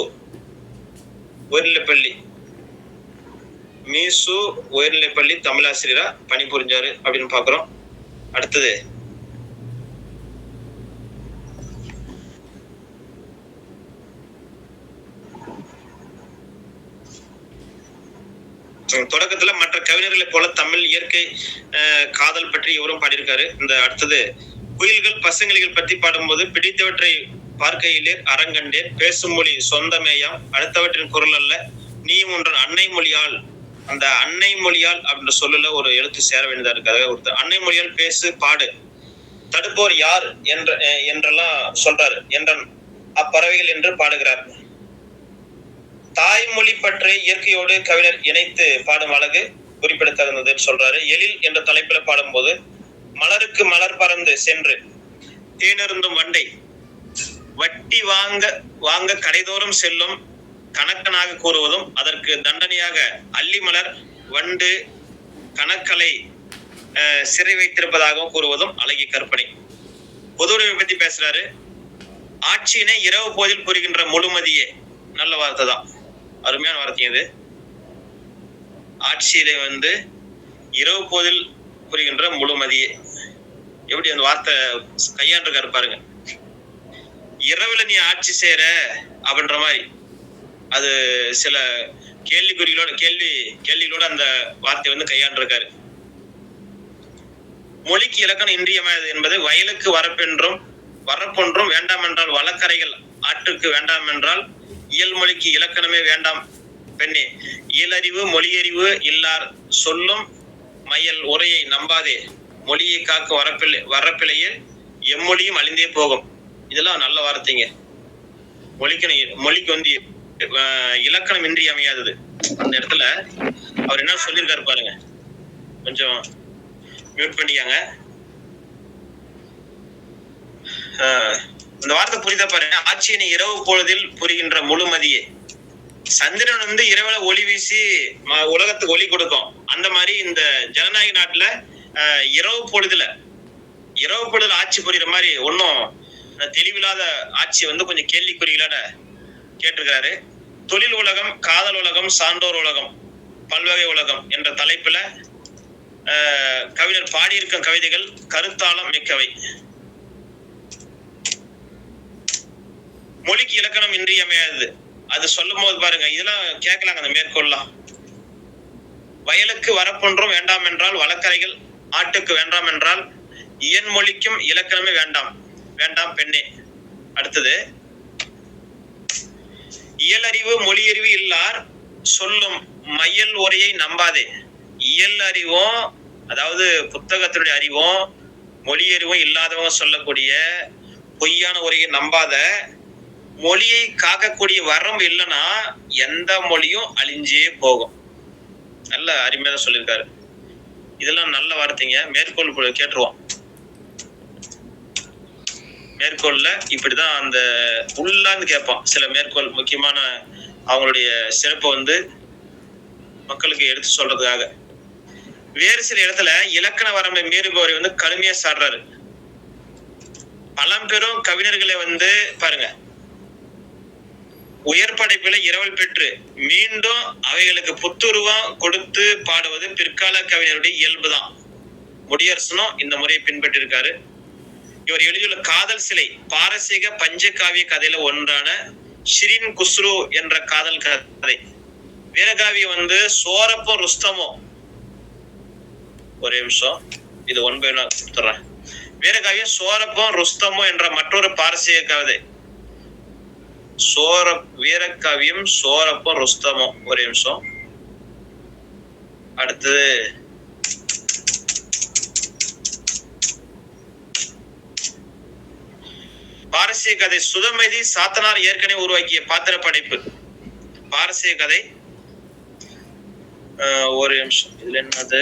உயர்நிலைப்பள்ளி தமிழாசிரியரா பணிபுரிஞ்சாரு அப்படின்னு பாக்குறோம். அடுத்தது தொடக்கத்துல மற்ற கவிஞர்களை போல தமிழ் இயற்கை காதல் பற்றி இவரும் பாடியிருக்காரு. இந்த அடுத்தது குயில்கள் பசுங்கிளிகள் பற்றி பாடும்போது பிடித்தவற்றை பார்க்கையிலே அறங்கண்டேன், பேசும் மொழி சொந்தமேயாம், அடுத்தவற்றின் குரல் அல்ல, நீயும் ஒன்றன், அன்னை மொழியால். அந்த அன்னை மொழியால் அப்படின்ற சொல்லல ஒரு எழுத்து சேர வேண்டியதா இருக்காது. ஒருத்தர் அன்னை மொழியால் பேசு பாடு, தடுப்போர் யார் என்றெல்லாம் சொல்றாரு, என்றன் அப்பறவைகள் என்று பாடுகிறார். தாய்மொழி பற்றி இயற்கையோடு கவிஞர் இணைத்து பாடும் அழகு குறிப்பிடத்தகுந்ததுன்னு சொல்றாரு. எழில் என்ற தலைப்பில பாடும்போது மலருக்கு மலர் பறந்து சென்று தேனருந்தும் வண்டை வட்டி வாங்க கடைதோறும் செல்லும் கணக்கனாக கூறுவதும் அதற்கு தண்டனையாக அள்ளி மலர் வண்டு கணக்களை சிறை வைத்திருப்பதாகவும் கூறுவதும் அழகிய கற்பனை. பொது உடைமை பத்தி பேசுறாரு. ஆட்சியினை இரவு போதில் புரிகின்ற முழுமதியே. நல்ல வார்த்தை தான், அருமையான வார்த்தை இது. ஆட்சியிலே வந்து இரவு போதில் புரிகின்ற முழுமதியே. எப்படி அந்த வார்த்தை கையாண்டிருக்காரு பாருங்க. இரவுல நீ ஆட்சி செய்யற அப்படின்ற மாதிரி அது சில கேள்விகளோட அந்த வார்த்தை வந்து கையாண்டிருக்காரு. மொழிக்கு இலக்கணம் இன்றியமையாது என்பது வயலுக்கு வரப்பொன்றும் வேண்டாம் என்றால் வழக்கரைகள் ஆற்றுக்கு வேண்டாம் என்றால் இயல் மொழிக்கு இலக்கணமே வேண்டாம் பெண்ணே, இயலறிவு மொழியறிவு இல்லார் சொல்லும் மையல் உரையை நம்பாதே, மொழியை காக்க வரப்பிலேயே எம்மொழியும் அழிந்தே போகும். இதெல்லாம் நல்ல வார்த்தைங்க. மொழிக்கு வந்து இலக்கணம் இன்றியமையாதது. அந்த இடத்துல அவர் என்ன சொல்லியிருக்காரு பாருங்க, கொஞ்சம் மியூட் பண்ணிக்காங்க. இந்த வார்த்தை புரிதா பாருங்க. ஆட்சியினை இரவு பொழுதில் புரிகின்ற முழுமதியே. சந்திரன் வந்து இரவுல ஒளி வீசி உலகத்துக்கு ஒளி கொடுக்கும். அந்த மாதிரி இந்த ஜனநாயக நாட்டுல இரவு பொழுதுல ஆட்சி புரிகிற மாதிரி ஒன்னும் தெளிவில்லாத ஆட்சி வந்து கொஞ்சம் கேள்விக்குறிகளோட கேட்டிருக்கிறாரு. தொழில் உலகம், காதல் உலகம், சான்றோர் உலகம், பல்வகை உலகம் என்ற தலைப்புல கவிஞர் பாடியிருக்கும் கவிதைகள் கருத்தாளம் மிக்கவை. மொழிக்கு இலக்கணம் இன்றியமையாது. அது சொல்லும் போது பாருங்க, இதெல்லாம் கேட்கலாங்க. அந்த மேற்கொள்ளலாம். வயலுக்கு வரப்பொன்றும் வேண்டாம் என்றால் வழக்கரைகள் ஆட்டுக்கு வேண்டாம் என்றால் இயன் மொழிக்கும் இலக்கணமே வேண்டாம் பெண்ணே. அடுத்தது இயலறிவு மொழியறிவு இல்லார் சொல்லும் மையல் உரையை நம்பாதே. இயல் அறிவும், அதாவது புத்தகத்தினுடைய அறிவும் மொழியறிவும் இல்லாதவங்க சொல்லக்கூடிய பொய்யான உரையை நம்பாத. மொழியை காக்கக்கூடிய வரம்பு இல்லைன்னா எந்த மொழியும் அழிஞ்சே போகும். நல்ல அருமையா சொல்லியிருக்காரு. இதெல்லாம் நல்ல வார்த்தைங்க. மேற்கோள் கேட்டுருவோம். மேற்கோள்ல இப்படிதான் அந்த உள்ளாந்து கேட்பான். சில மேற்கோள் முக்கியமான அவங்களுடைய சிறப்பை வந்து மக்களுக்கு எடுத்து சொல்றதுக்காக. வேறு சில இடத்துல இலக்கண வரம்பை மீறுபவரை வந்து கடுமையா சாடுறாரு. பழம்பெரும் கவிஞர்களை வந்து பாருங்க, உயர் படைப்பில இரவல் பெற்று மீண்டும் அவைகளுக்கு புத்துருவம் கொடுத்து பாடுவது பிற்கால கவிஞருடைய இயல்புதான். முடியரசனும் இந்த முறையை பின்பற்றிருக்காரு. இவர் எழுதியுள்ள காதல் சிலை பாரசீக பஞ்சகாவிய கதையில ஒன்றான ஷிரின் குஸ்ரு என்ற காதல் கதை. வீரகாவியம் வந்து சோரப்போ ருஸ்தமோ. ஒரே நிமிஷம், இது ஒன்பது கொடுத்துறேன். வீரகாவியம் சோரப்போ ருஸ்தமோ என்ற மற்றொரு பாரசீக கதை. வீரகாவியம் சோரப்போ ருஸ்தமோ. ஒரே நிமிஷம். அடுத்தது பாரசீக கதை சுதமதி சாத்தனார் ஏற்கனவே உருவாக்கிய பாத்திர படைப்பு. பாரசீக கதை ஒரு நிமிஷம், இதுல என்னது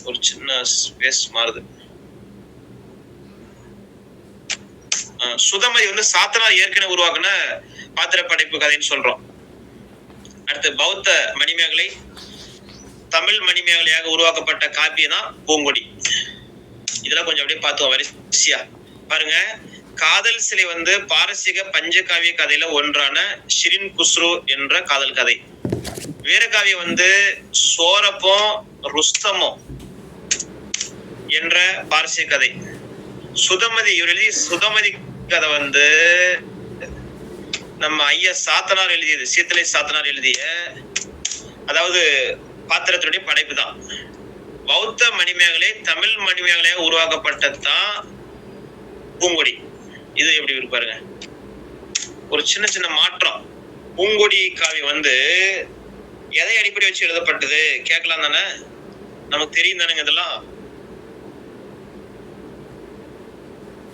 ஒரு சின்ன ஸ்பேஸ் மாறுது. சுதமதி வந்து சாத்தனார் ஏற்கனவே உருவாக்குன பாத்திர படைப்பு கதைன்னு சொல்றோம். அடுத்து பௌத்த மணிமேகலை தமிழ் மணிமேகலையாக உருவாக்கப்பட்ட காப்பியம் தான் பூங்கொடி. இதெல்லாம் கொஞ்சம் அப்படியே பார்த்தோம் வரிசையா. பாருங்க, காதல் சிலை வந்து பாரசீக பஞ்சகாவிய கதையில ஒன்றான ஷிரின் குஸ்ரு என்ற காதல் கதை. வீரகாவியம் வந்து சோரப்போ ருஸ்தமோ என்ற பாரசீக கதை. சுதமதி எழுதி சுதமதி கதை வந்து நம்ம ஐயா சாத்தனார் எழுதியது, சீத்தலை சாத்தனார் எழுதிய அதாவது பாத்திரத்தினுடைய படைப்பு தான். பௌத்த மணிமேகலை தமிழ் மணிமேகலையாக உருவாக்கப்பட்டதுதான் பூங்கொடி. இது எப்படி இருக்கு பாருங்க, ஒரு சின்ன சின்ன மாற்றம். பூங்கொடி காவியம் வந்து எதை அடிப்படை வச்சு எழுதப்பட்டது கேட்கலாம் தானே, நமக்கு தெரியும் தானுங்க. இதெல்லாம்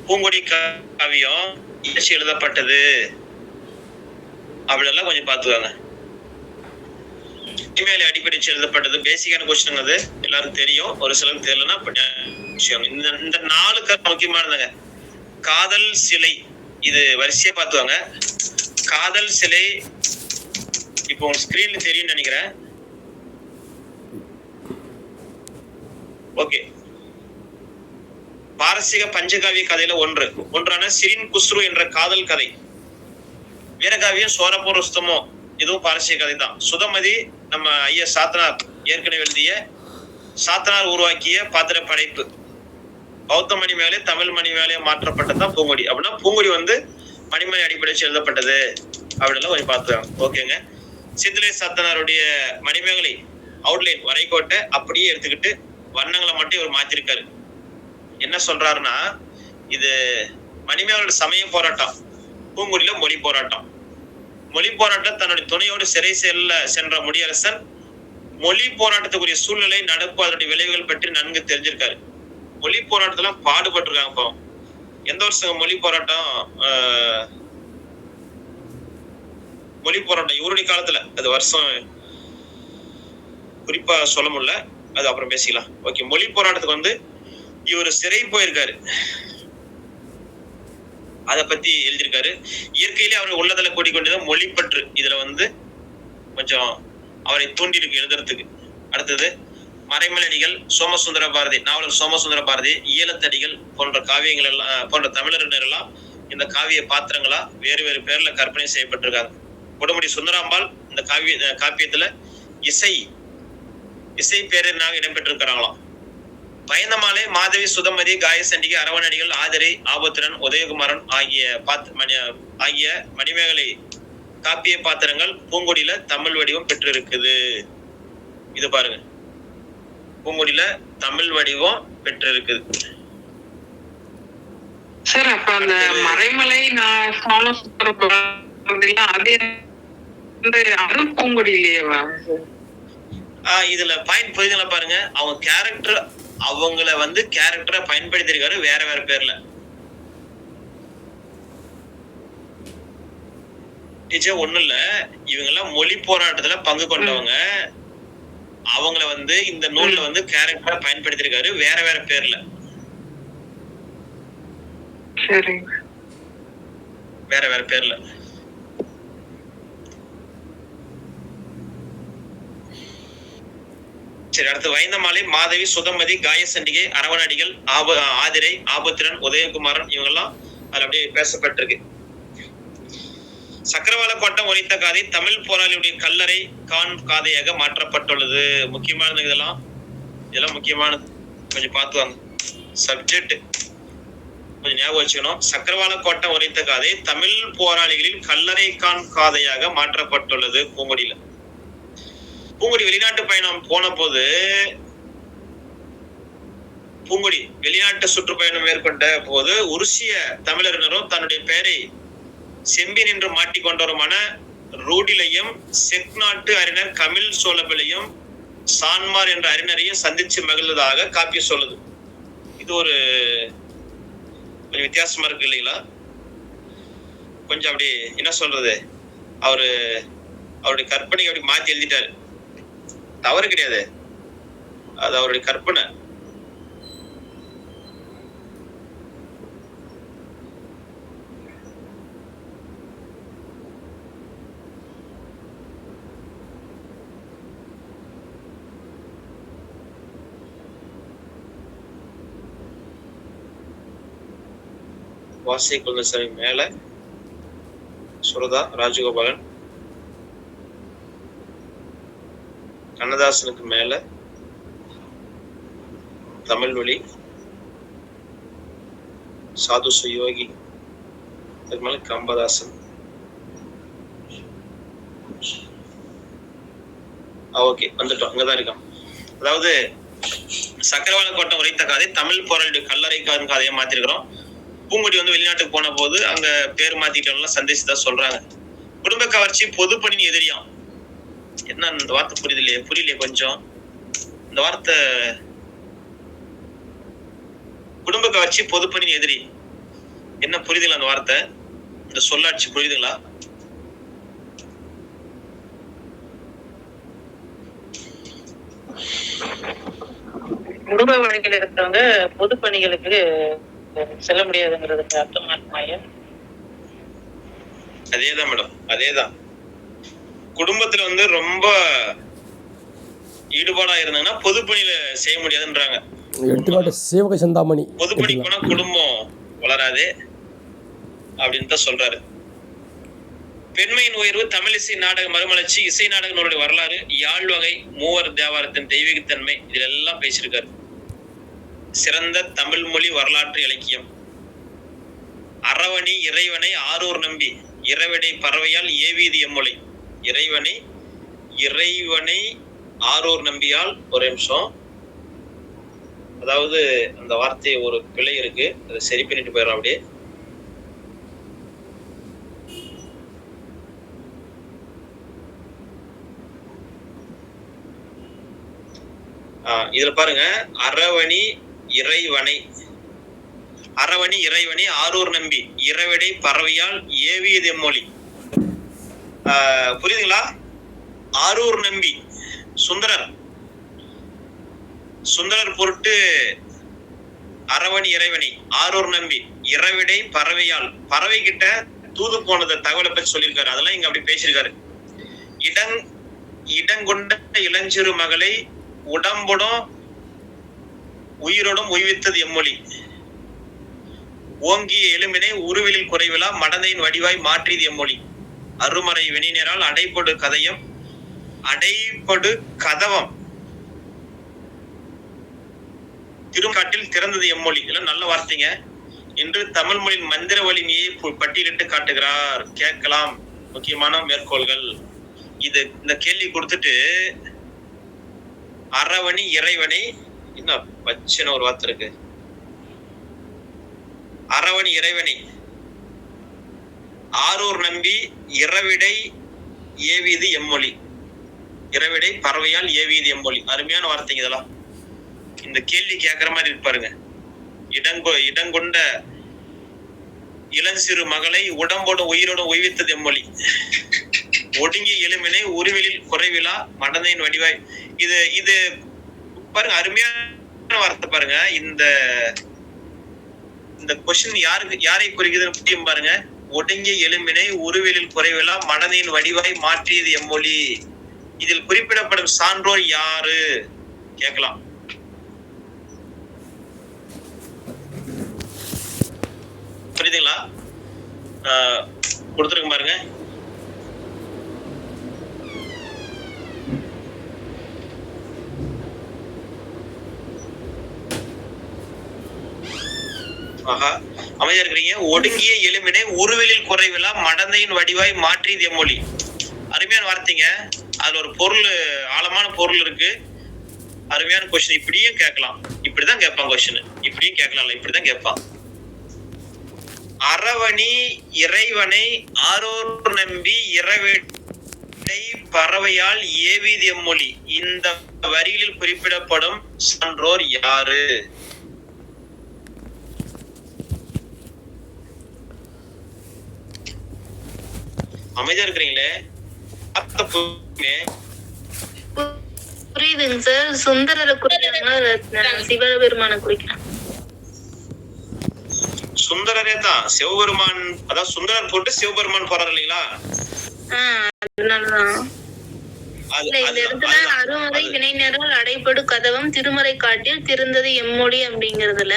பூங்கொடி காவியம் வச்சு எழுதப்பட்டது அப்படியெல்லாம் கொஞ்சம் பார்த்துவாங்க. இனிமேல் அடிப்படை வச்சு எழுதப்பட்டது பேசிக்கான கொஸ்டின், அது எல்லாருக்கும் தெரியும். ஒரு சிலருக்கு தெரியலன்னா இந்த 4 கருத்து முக்கியமானதுங்க. காதல் சிலை இது வரிசையா பார்த்துவாங்க. காதல் சிலை இப்போ உங்க ஸ்கிரீன்ல தெரியும் நினைக்கிறேன். ஓகே, பாரசீக பஞ்சகாவிய கதையில ஒன்றான ஷிரின் குஸ்ரு என்ற காதல் கதை. வீரகாவியம் சோரப்போ ருஸ்தமோ இதுவும் பாரசீக கதை தான். சுதமதி நம்ம ஐயா சாத்தனார் ஏற்கனவே எழுதிய சாத்தனார் உருவாக்கிய பாத்திர படைப்பு. பௌத்த மணிமேகலை தமிழ் மணிமேகலையா மாற்றப்பட்டதுதான் பூங்கொடி. அப்படின்னா பூங்கொடி வந்து மணிமேகலை அடிப்படையில் எழுதப்பட்டது அப்படிலாம் கொஞ்சம் பார்த்துவாங்க. ஓகேங்க. சீத்தலை சாத்தனாருடைய மணிமேகலை அவுட்லைன் வரைகோட்டை அப்படியே எடுத்துக்கிட்டு வண்ணங்களை மட்டும் இவர் மாத்திருக்காரு. என்ன சொல்றாருன்னா, இது மணிமேகலோட சமய போராட்டம், பூங்குடியில மொழி போராட்டம். மொழி போராட்டம் தன்னுடைய துணையோடு சிறை சென்ற முடியரசன் மொழி போராட்டத்துக்குரிய சூழ்நிலை நடப்பு அதனுடைய விளைவுகள் பற்றி நன்கு தெரிஞ்சிருக்காரு. மொழி போராட்டத்தெல்லாம் பாடுபட்டிருக்காங்க. இப்போ எந்த வருஷம் மொழி போராட்டம்? மொழி போராட்டம் இவருடைய காலத்துல, அது வருஷம் குறிப்பா சொல்ல முடியல, அது அப்புறம் பேசிக்கலாம். ஓகே, மொழி போராட்டத்துக்கு வந்து இவர் சிறை போயிருக்காரு, அதை பத்தி எழுதியிருக்காரு. இயற்கையிலே அவர் உள்ளதில் கூடிக்கொண்டுதான் மொழிப்பற்று இதுல வந்து கொஞ்சம் அவரை தூண்டிருக்கு எழுதுறதுக்கு. அடுத்தது மறைமலடிகள், சோமசுந்தர பாரதி, நாவலர் சோமசுந்தர பாரதி, ஈழத்தடிகள் போன்ற காவியங்கள் எல்லாம் போன்ற தமிழறிஞர் எல்லாம் இந்த காவிய பாத்திரங்களா வேறு வேறு பேர்ல கற்பனை செய்யப்பட்டிருக்காங்க. கொடுமுடி சுந்தராம்பாள் இந்த காப்பியத்துல இசை பேரனாக இடம்பெற்றிருக்கிறாங்களாம். பயந்தமாலை, மாதவி, சுதமதி, காயசண்டிகை, அரவணடிகள், ஆதிரை, ஆபத்திரன், உதயகுமாரன் ஆகிய மணிமேகலை காப்பிய பாத்திரங்கள் பூங்குடியில தமிழ் வடிவம் பெற்றிருக்குது. இது பாருங்க, பூங்குடியில தமிழ் வடிவம் பெற்றிருக்குது. சார், அப்ப அந்த மறைமலை அது பூங்குடியிலேயேவா? இதுல பாயிண்ட் புரியுதுல பாருங்க, அவங்க கேரக்டர் அவங்கள வந்து கேரக்டரை பயன்படுத்திருக்காரு வேற வேற பேர்ல. டீச்சர் ஒண்ணும் இல்ல, இவங்க எல்லாம் மொழி போராட்டத்துல பங்கு கொண்டவங்க. அவங்கள வந்து இந்த நூல்ல வந்து கேரக்டரா பயன்படுத்திருக்காரு, வேற வேற பேர்ல. சரிங்க. வேற வேற பேர்ல. சரி, அடுத்து வைந்தமாலை, மாதவி, சுதமதி, காயசண்டிகை, அரவணடிகள், ஆதிரை, ஆபத்திரன், உதயகுமாரன் இவங்க எல்லாம் அதுல அப்படியே பேசப்பட்டிருக்கு. சக்கரவாள கோட்டம் ஒலித்த காதை தமிழ் போராளியுடைய கல்லறை கான் காதையாக மாற்றப்பட்டுள்ளது. முக்கியமானது இதெல்லாம் முக்கியமானது, கொஞ்சம் பார்த்துவாங்க. சப்ஜெக்ட் கொஞ்சம் ஞாபகம் வச்சுக்கணும். சக்கரவாள கோட்டம் உரைத்த காதை தமிழ் போராளிகளின் கல்லறை கான் காதையாக மாற்றப்பட்டுள்ளது. பூங்குடி வெளிநாட்டு பயணம் போன போது, பூங்குடி வெளிநாட்டு சுற்றுப்பயணம் மேற்கொண்ட போது உருசிய தமிழறிஞரும் தன்னுடைய பெயரை செம்பின் என்று மாட்டிக்கொண்டவருமான ரூடிலையும் செக் நாட்டு அறிஞர் கமில் சோலபிலையும் சான்மார் என்ற அறிஞரையும் சந்திச்சு மகிழ்ந்ததாக காப்பி சொல்லுது. இது ஒரு கொஞ்சம் வித்தியாசமா இருக்கு இல்லைங்களா? கொஞ்சம் அப்படி என்ன சொல்றது, அவருடைய கற்பனை அப்படி மாத்தி எழுதிட்டாரு. தவறு கிடையாது, அது அவருடைய கற்பனை. வாசி குலசாமி மேல, சுரதா ராஜகோபாலன், கண்ணதாசனுக்கு மேல தமிழ்வழி, சாது சுயோகி, அதுக்கு மேல கம்பதாசன். ஓகே, வந்துட்டோம், அங்கதான் இருக்கான். அதாவது சக்கரவாள கோட்டம் உரைத்த காதை தமிழ் போராளியுடைய கல்லறை காதையை மாத்திருக்கிறோம். பூங்குடி வந்து வெளிநாட்டுக்கு போன போது அங்க பேர் மாத்திட்டோம்லாம் சந்தேஷதான் சொல்றாங்க. குடும்ப கவர்ச்சி பொதுப்பணியின் எதிரியாம். என்ன இந்த வார்த்தை புரியலையே கொஞ்சம். இந்த வார்த்தை குடும்ப கவர்ச்சி பொதுப்பணியின் எதிரி என்ன புரியுதுங்களா? அந்த வார்த்தை, இந்த சொல்லாட்சி புரியுதுங்களா? குடும்ப வழிகள் இருக்கிறவங்க பொது பணிகளுக்கு செல்ல முடியாதுங்கிறதுக்கு அர்த்தமா இருக்குமாயா? அதேதான் மேடம், அதேதான். குடும்பத்துல வந்து ரொம்ப ஈடுபாடா இருந்தாங்கன்னா பொதுப்பணியில செய்ய முடியாதுன்றாங்க. எடுத்துக்காட்டு சிவக சிந்தாமணி. பொதுப்பணி போனா குடும்பம் வளராது அப்படின்னு தான் சொல்றாரு. பெண்மையின் உயர்வு, தமிழிசை நாடக மறுமலர்ச்சி, இசை நாடக நூலுடைய வரலாறு, யாழ்வகை, மூவர் தேவாரத்தின் தெய்வீகத்தன்மை, இதுல எல்லாம் பேசியிருக்காரு. சிறந்த தமிழ் மொழி வரலாற்று இலக்கியம். அறவணி, இறைவனை, ஆரூர் நம்பி, இரவிடை பறவையால் ஏவீதி எம்மொழி. இறைவனை ஆரூர் நம்பியால், ஒரு நிமிஷம், அதாவது அந்த வார்த்தை ஒரு பிழை இருக்கு, அதை சரி பண்ணிட்டு போயிடலாம் அப்படியே. இதுல பாருங்க, அறவணி இறைவனை ஆரூர் நம்பி, இரவிடை பறவையால் ஏவியது எம்மொழி. புரியுதுங்களா? ஆரூர் நம்பி சுந்தரர் பொருட்டு அறவணி இறைவனை, ஆரூர் நம்பி, இரவிடை பறவையால், பறவை கிட்ட தூது போனத தகவலை பற்றி சொல்லியிருக்காரு. அதெல்லாம் இங்க அப்படி பேசியிருக்காரு. இடங்கொண்ட இளஞ்சிறு மகளை உடம்போடும் உயிரோடும் உய்வித்தது எம்மொழி. ஓங்கிய எலும்பினை உருவிலில் குறைவிலா மடந்தையின் வடிவாய் மாற்றியது எம்மொழி. அருமறை வெணினரால் அடைபடு கதவம் திருக்காட்டில் திறந்தது எம்மொழி. இதெல்லாம் நல்ல வார்த்தைங்க. இன்று தமிழ் மொழியின் மந்திர வலிமையை பட்டியலிட்டு காட்டுகிறார். கேட்கலாம் முக்கியமான மேற்கோள்கள். இந்த கேள்வி கொடுத்துட்டு அறவணி இறைவனை, இன்னும் பச்சன ஒரு வார்த்தை இருக்கு, அறவணி இறைவனை, ஆரூர் நம்பி, இரவிடை ஏவிது எம்மொழி, இரவிடை பறவையால் ஏவிது எம்மொழி. அருமையான வார்த்தைங்க இதெல்லாம். இந்த கேள்வி கேட்கிற மாதிரி இருப்பாருங்க. இடங்கொண்ட இளஞ்சிறு மகளை உடம்போடு உயிரோடு உய்வித்தது எம்மொழி. ஒடுங்கிய எலும்பினை உருவிலில் குறைவிலா மடந்தையின் வடிவாய். இது இது பாருங்க, அருமையான வார்த்தை பாருங்க. இந்த இந்த கொஸ்டின் யாரை குறிக்குதுன்னு புரியும் பாருங்க. ஒடுங்கிய எலும்பினை உருவிலில் குறைவிலா மடந்தையின் வடிவாய் மாற்றியது எம்மொழி. இதில் குறிப்பிடப்படும் சான்றோர் யாரு கேட்கலாம். புரியுதுங்களா? கொடுத்துருங்க பாருங்க. அமைதியா இருக்கிறீங்க. ஒடுங்கிய எலும்பினை உருவெளில் குறைவிலா மடந்தையின் வடிவாய் மாற்றியது எம்மொழி. அருமையான வார்த்தைங்க. அதுல ஒரு பொருள், ஆழமான பொருள் இருக்கு. அருமையான கொஸ்டின். இப்படியும் கேட்கலாம். இப்படிதான் கேட்பான் கொஸ்டின். இப்படியும் கேட்கலாம்ல, இப்படிதான் கேட்பான். அரவணி இறைவனை ஆரோர் நம்பி இரவிடை பறவையால் ஏவிது எம்மொழி. இந்த வரியில் குறிப்பிடப்படும் சான்றோர் யாரு? அமைதியா இருக்கிறீங்களே. புரியுதுங்க சார். சுந்தரரை குறிக்கிறாங்க, சிவபெருமான குறிக்கிறாங்க. சுந்தரரே தான் சிவபெருமான். அதாவது சுந்தரர் போட்டு சிவபெருமான் போறாரு இல்லைங்களா? அதனாலதான் இந்த இடத்துல அருமறை வினைஞரால் அடைபடு கதவம் திருமறை காட்டில் திறந்தது எம்மொழி அப்படிங்கறதுல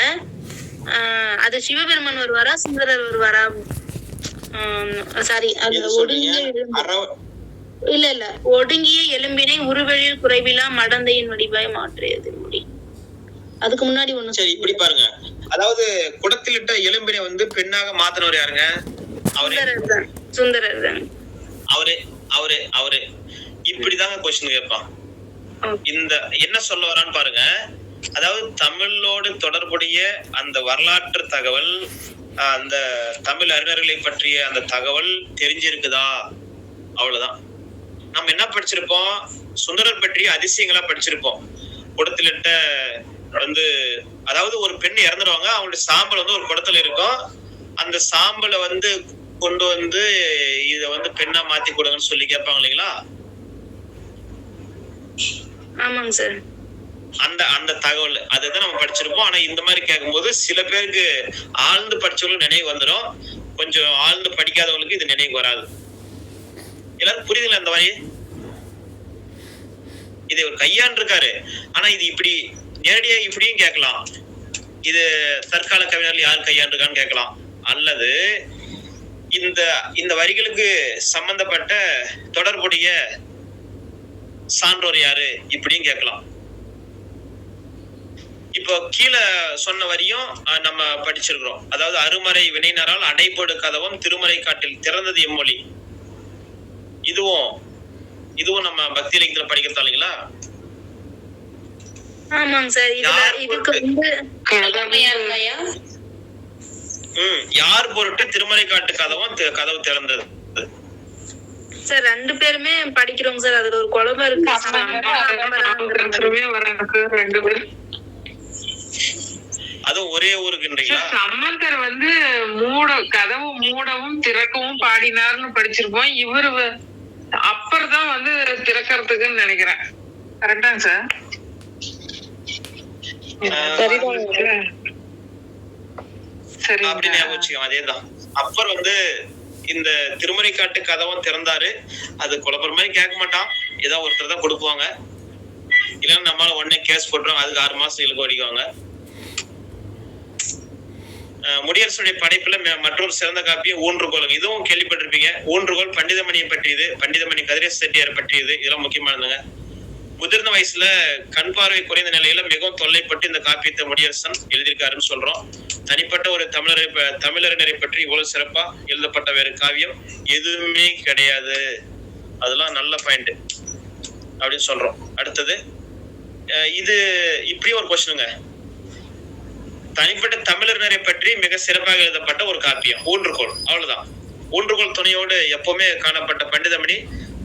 அது சிவபெருமான் வருவாரா சுந்தரர் வருவாரா? சாரி, அது ஒடுங்கிய இல்ல ஒடுங்கிய எலும்பினை உருவெளியில் குறைவிலா மடந்தையின் வடிவாய் மாற்றியது மொழி. அதுக்கு முன்னாடி ஒண்ணு. சரி, இப்படி பாருங்க. அதாவது குடத்திலிட்ட எலும்பினை வந்து பெண்ணாக மாத்தினவர் யாருங்க? சுந்தரர் தான். அவரு இப்படிதாங்க கொஸ்டின் கேட்பான். இந்த என்ன சொல்ல வரான்னு பாருங்க. அதாவது தமிழோடு தொடர்புடைய அந்த வரலாற்று தகவல், அந்த தமிழ் அறிஞர்களை பற்றிய அந்த தகவல் தெரிஞ்சிருக்குதா? அவ்வளவுதான். நம்ம என்ன படிச்சிருப்போம்? சுந்தரர் பற்றிய அதிசயங்களா படிச்சிருப்போம். குடத்திலிட்ட வந்து, அதாவது ஒரு பெண் இறந்துருவாங்க, அவங்களுடைய சாம்பல் வந்து ஒரு குடத்துல இருக்கும். அந்த சாம்பலை வந்து கொண்டு வந்து இத வந்து பெண்ணா மாத்தி கொடுங்கன்னு சொல்லி கேட்பாங்க இல்லைங்களா? ஆமாங்க சார். அந்த தகவல் அதுதான் நம்ம படிச்சிருப்போம். ஆனா இந்த மாதிரி கேட்கும்போது சில பேருக்கு ஆழ்ந்து படிச்சவங்களுக்கு நினைவு வந்துடும், கொஞ்சம் ஆழ்ந்து படிக்காதவங்களுக்கு இது நினைவு வராது. எல்லாரும் புரியுதுங்களா? இந்த மாதிரி இதை ஒரு கையாண்டு இருக்காரு. ஆனா இது இப்படி நேரடியா இப்படியும் கேட்கலாம். இது தற்கால கவிஞர்கள் யார் கையாண்டிருக்கான்னு கேட்கலாம். அல்லது இந்த வரிகளுக்கு சம்பந்தப்பட்ட தொடர்புடைய சான்றோர் யாரு இப்படியும் கேட்கலாம். இப்போ கீழே சொன்ன வரியும் நம்ம படிச்சிருக்கிறோம். அதாவது அருமறை வினைஞரால் அடைபடு கதவும் திருமறை காட்டில் திறந்தது எம்மொழி. இதுவும் நம்ம பக்தி இலக்கியத்துல படிக்கிறதா இல்லைங்களா? ஆமாங்க சார். இதுக்கு வந்து யார் பொருட்டு திருமறை காட்டு கதவு திறந்தது சார்? ரெண்டு பேருமே படிக்கிறோங்க சார். அதுல ஒரு குழம்பு இருக்கு. அதுவும் ஒரே ஊருக்குன்றீங்களா? சம்பந்தர் வந்து கதவு மூடவும் திறக்கவும் பாடினார்னு படிச்சிருப்போம். இவரு அப்பர் தான் வந்து திறக்கிறதுக்குன்னு நினைக்கிறேன். கரெக்டாங்க சார்? சரி, அதேதான். அப்பர் வந்து இந்த திருமறை காட்டு கதவும் திறந்தாரு. அது குழப்பற மாதிரி கேட்க மாட்டான், ஏதாவது ஒருத்தர் தான் கொடுப்பாங்க. இல்லைன்னா நம்மளால உடனே கேஸ் போட்டுருவாங்க, அதுக்கு 6 மாசம் இழுக்க அடிக்குவாங்க. முடியரசுடைய படைப்புல மற்றொரு சிறந்த காப்பியம் ஊன்றுகோல். இதுவும் கேள்விப்பட்டிருப்பீங்க. ஊன்றுகோல் பண்டிதமணியை பற்றியது, பண்டிதமணி கதிரேச செட்டியார் பற்றியது. இதெல்லாம் முக்கியமானதுங்க. முதிர்ந்த வயசுல கண் பார்வை குறைந்த நிலையில மிகவும் தொல்லைப்பட்டு இந்த காப்பியத்தை முடியரசன் எழுதியிருக்காருன்னு சொல்றோம். தனிப்பட்ட ஒரு தமிழறிஞரை பற்றி இவ்வளவு சிறப்பா எழுதப்பட்ட வேறு காவியம் எதுவுமே கிடையாது. அதெல்லாம் நல்ல பாயிண்ட் அப்படின்னு சொல்றோம். அடுத்தது இது இப்படியும் ஒரு கொஸ்டினுங்க. தனிப்பட்ட தமிழறிஞரை பற்றி மிக சிறப்பாக எழுதப்பட்ட ஒரு காப்பியம் ஊன்றுகோல். அவ்வளவுதான். ஊன்றுகோல் துணையோடு எப்பவுமே காணப்பட்ட பண்டிதமணி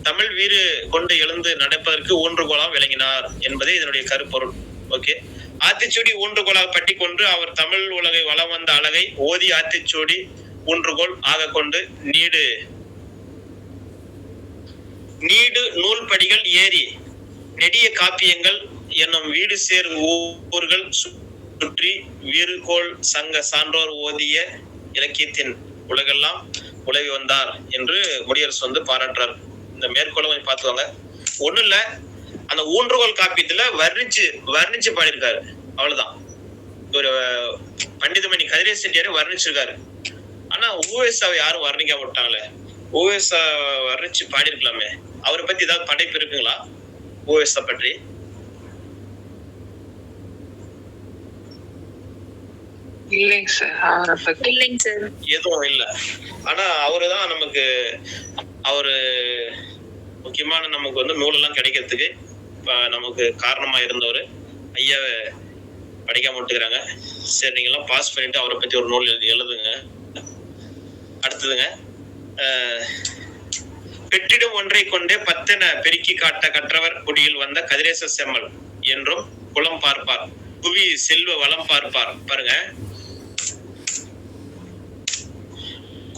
தமிழ் வீறு கொண்டு எழுந்து நடப்பதற்கு ஊன்றுகோலாக விளங்கினார் என்பதே இதனுடைய கருப்பொருள். ஓகே. ஆத்திச்சூடி ஊன்றுகோலாக பட்டி கொண்டு அவர் தமிழ் உலகை வளம் வந்த அழகை ஓதி ஆத்திச்சூடி ஊன்றுகோல் ஆக கொண்டு நீடு நூல் படிகள் ஏறி நெடிய காப்பியங்கள் என்னும் வீடு சேர் ஊர்கள் சுற்றி வீறுகோள் சங்க சான்றோர் ஓதிய இலக்கியத்தின் உலகெல்லாம் உலவி வந்தார் என்று முடியரசு வந்து பாராட்டுறார். இந்த மேற்கோளை கொஞ்சம் பார்த்துவாங்க. ஒண்ணு இல்ல, அந்த ஊன்றுகோல் காப்பியத்துல வர்ணிச்சு பாடியிருக்காரு, அவ்வளவுதான். ஒரு பண்டிதமணி கதிரேச செட்டியாரு வர்ணிச்சிருக்காரு. ஆனா ஊவேசாவை யாரும் வர்ணிக்க விட்டாங்களே, ஊவேசா வர்ணிச்சு பாடியிருக்கலாமே. அவரை பத்தி ஏதாவது படைப்பு இருக்குங்களா ஊவேசா பற்றி? இல்லைங்க சார், அவரை பத்தி இல்லைங்க சார். எதுவும் இல்ல. ஆனா அவருதான் நமக்கு அவரு முக்கியமான நமக்கு வந்து நூலெல்லாம் கிடைக்கிறதுக்கு நமக்கு காரணமா இருந்தவர். ஐயாவை படிக்காம விட்டுக்கிறாங்க. சரி, நீங்க எல்லாம் பாஸ் பண்ணிட்டு அவரை பத்தி ஒரு நூல் எழுதுங்க. அடுத்ததுங்க, பெற்றிடும் ஒன்றை கொண்டே பத்தென பெருக்கி காட்ட கற்றவர் குடியில் வந்த கதிரேச செம்மல் என்றும் குளம் பார்ப்பார், புவி செல்வ வளம் பார்ப்பார். பாருங்க,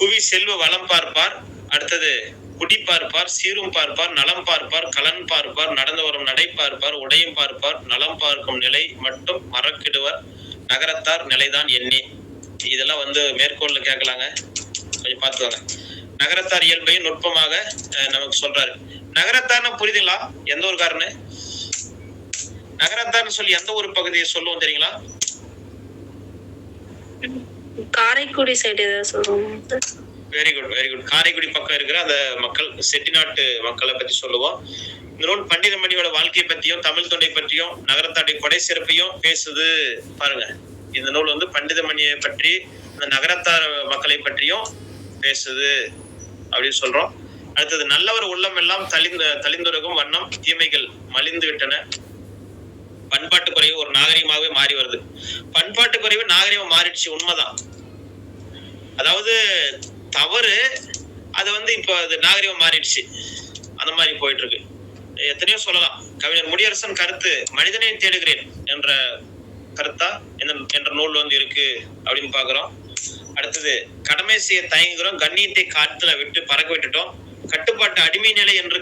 குவி செல்வ வளம் பார்ப்பார், அடுத்தது குடி பார்ப்பார், சீரும் பார்ப்பார், நலம் பார்ப்பார், கலன் பார்ப்பார், நடந்து வரும் நடை பார்ப்பார், உடையும் பார்ப்பார், நலம் பார்க்கும் நிலை மட்டும் மறக்கிடுவர் நகரத்தார் நிலைதான் எண்ணி. இதெல்லாம் வந்து மேற்கோள்ல கேட்கலாங்க, கொஞ்சம் பார்த்துவாங்க. நகரத்தார் இயல்பையும் நுட்பமாக நமக்கு சொல்றாரு. நகரத்தார்னு புரியுதுங்களா? எந்த ஒரு காரணம் நகரத்தார்னு சொல்லி எந்த ஒரு பகுதியை சொல்லுவோம் தெரியுங்களா? காரைக்குடி சைடு ஏதாவது சொல்லுவோம். Very good, very good. Karaikudi பக்கம் இருக்கிற அந்த மக்கள், செட்டிநாட்டு மக்களை பத்தி சொல்லுவோம். இந்த நூல் பண்டிதமணியோட வாழ்க்கையை பத்தியும் தமிழ் தொண்டை பற்றியும் நகரத்தாருடைய கொடை சிறப்பையும் பேசுது. பாருங்க, இந்த நூல் வந்து பண்டிதமணியை பற்றி அந்த நகரத்தார் மக்களை பற்றியும் பேசுது அப்படின்னு சொல்றோம். அடுத்தது, நல்லவர் உள்ளம் எல்லாம் தளிந்துறகும் வண்ணம் தீமைகள் மலிந்து விட்டன, பண்பாட்டு குறைவு ஒரு நாகரிகமாகவே மாறி வருது. பண்பாட்டு குறைவு நாகரிகம் மாறிடுச்சு, உண்மைதான். அதாவது தவறு அது வந்து இப்போ அது நாகரிகம் மாறிடுச்சு, அந்த மாதிரி போயிட்டு இருக்கு. எத்தனையோ சொல்லலாம். கவிஞர் முடியரசன் கருத்து மனிதனை தேடுகிறேன் என்ற கருத்தா என்ற நூல் வந்து இருக்கு அப்படின்னு பாக்குறோம். அடுத்தது, கடமை செய்ய தயங்குகிறோம், கண்ணியத்தை காற்றுல விட்டு பறக்க விட்டுட்டோம், கட்டுப்பாட்டு அடிமை நிலை என்று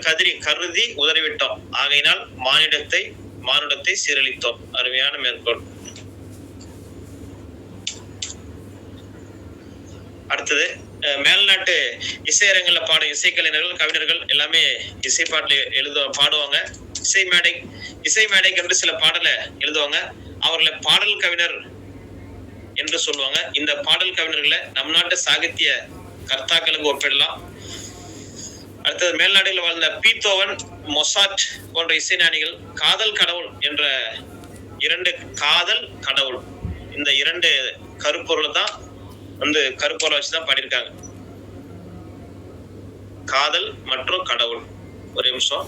கருதி உதறிவிட்டோம், ஆகையினால் மானுடத்தை சீரழித்தோம். அருமையான மேற்கோள். அடுத்தது, மேல்நாட்டு இசையரங்கில் பாடும் இசைக்கலைஞர்கள் கவிஞர்கள் எல்லாமே இசைப்பாட்டுல பாடுவாங்க. இசை மேடைக்கு என்று சில பாடலை எழுதுவாங்க. அவர்களை பாடல் கவிஞர் என்று சொல்லுவாங்க. இந்த பாடல் கவிஞர்களை நம் நாட்டு சாகித்ய கர்த்தாக்களுக்கு ஒப்பிடலாம். அடுத்தது, மேல்நாடுகளில் வாழ்ந்த பீத்தோவன், மொசாட் போன்ற இசைஞானிகள் காதல் கடவுள் என்ற கடவுள் இந்த இரண்டு கருப்பொருளை தான் வந்து கருப்பொருளை வச்சுதான் பாடியிருக்காங்க. காதல் மற்றும் கடவுள். ஒரு நிமிஷம்.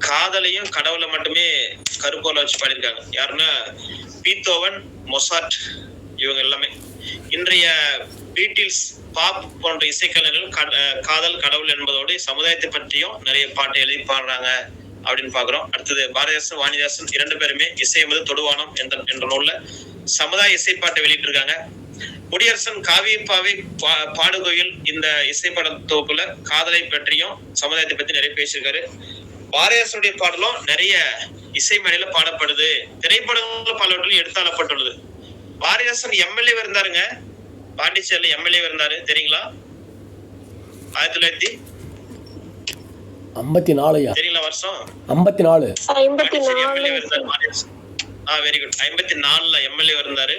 காதலையும் கடவுளை மட்டுமே கருப்பொருளை வச்சு பாடியிருக்காங்க. யாருன்னா பீத்தோவன், மொசாட், இவங்க எல்லாமே. இன்றைய பீட்டில்ஸ், பாப் போன்ற இசைக்கலைஞர்கள் காதல் கடவுள் என்பதோடு சமுதாயத்தை பற்றியும் நிறைய பாட்டு எழுதி பாடுறாங்க அப்படின்னு பாக்குறோம். அடுத்தது, பாரதிதாசன், வாணிதாசன் இரண்டு பேருமே இசை என்பது தொடுவானம் என்ற நூல்ல சமுதாய இசைப்பாட்டை வெளியிட்டு இருக்காங்க. முடியரசன் காவியப்பாவை பாடுகோயில் இந்த இசைப்பட தொகுப்புல காதலை பற்றியும் சமுதாயத்தை பத்தி நிறைய பேசியிருக்காரு. பாரதிதாசனுடைய பாடலும் நிறைய இசை மேடையில பாடப்படுது, திரைப்படங்கள் பலவற்றிலும் எடுத்தாளப்பட்டுள்ளது. பாரதிதாசன் எம்எல்ஏ இருந்தாருங்க, பாண்டிச்சேரியில எம்எல்ஏ இருந்தாரு, தெரியுங்களா? 1954 தெரியுங்களா வருஷம்? 54 வெரி குட். 54 எம்எல்ஏ இருந்தாரு.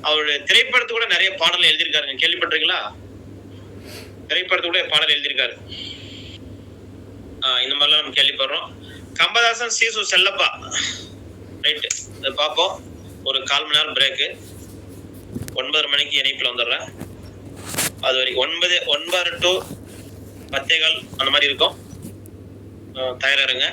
அவருடைய திரைப்படத்து கூட நிறைய பாடல் எழுதியிருக்காருங்க, கேள்விப்பட்டிருக்கீங்களா? திரைப்படத்து கூட பாடல் எழுதியிருக்காரு. இந்த மாதிரிலாம் நம்ம கேள்விப்படுறோம். கம்பதாசன், சீசு செல்லப்பா. ரைட்டு, இதை பார்ப்போம். ஒரு 1/4 மணி நேரம் பிரேக்கு. 9:30 மணிக்கு இணைப்பில் வந்துடுறேன். அது வரைக்கும் 9 to 10:15 அந்த மாதிரி இருக்கும். தயாரா இருங்க.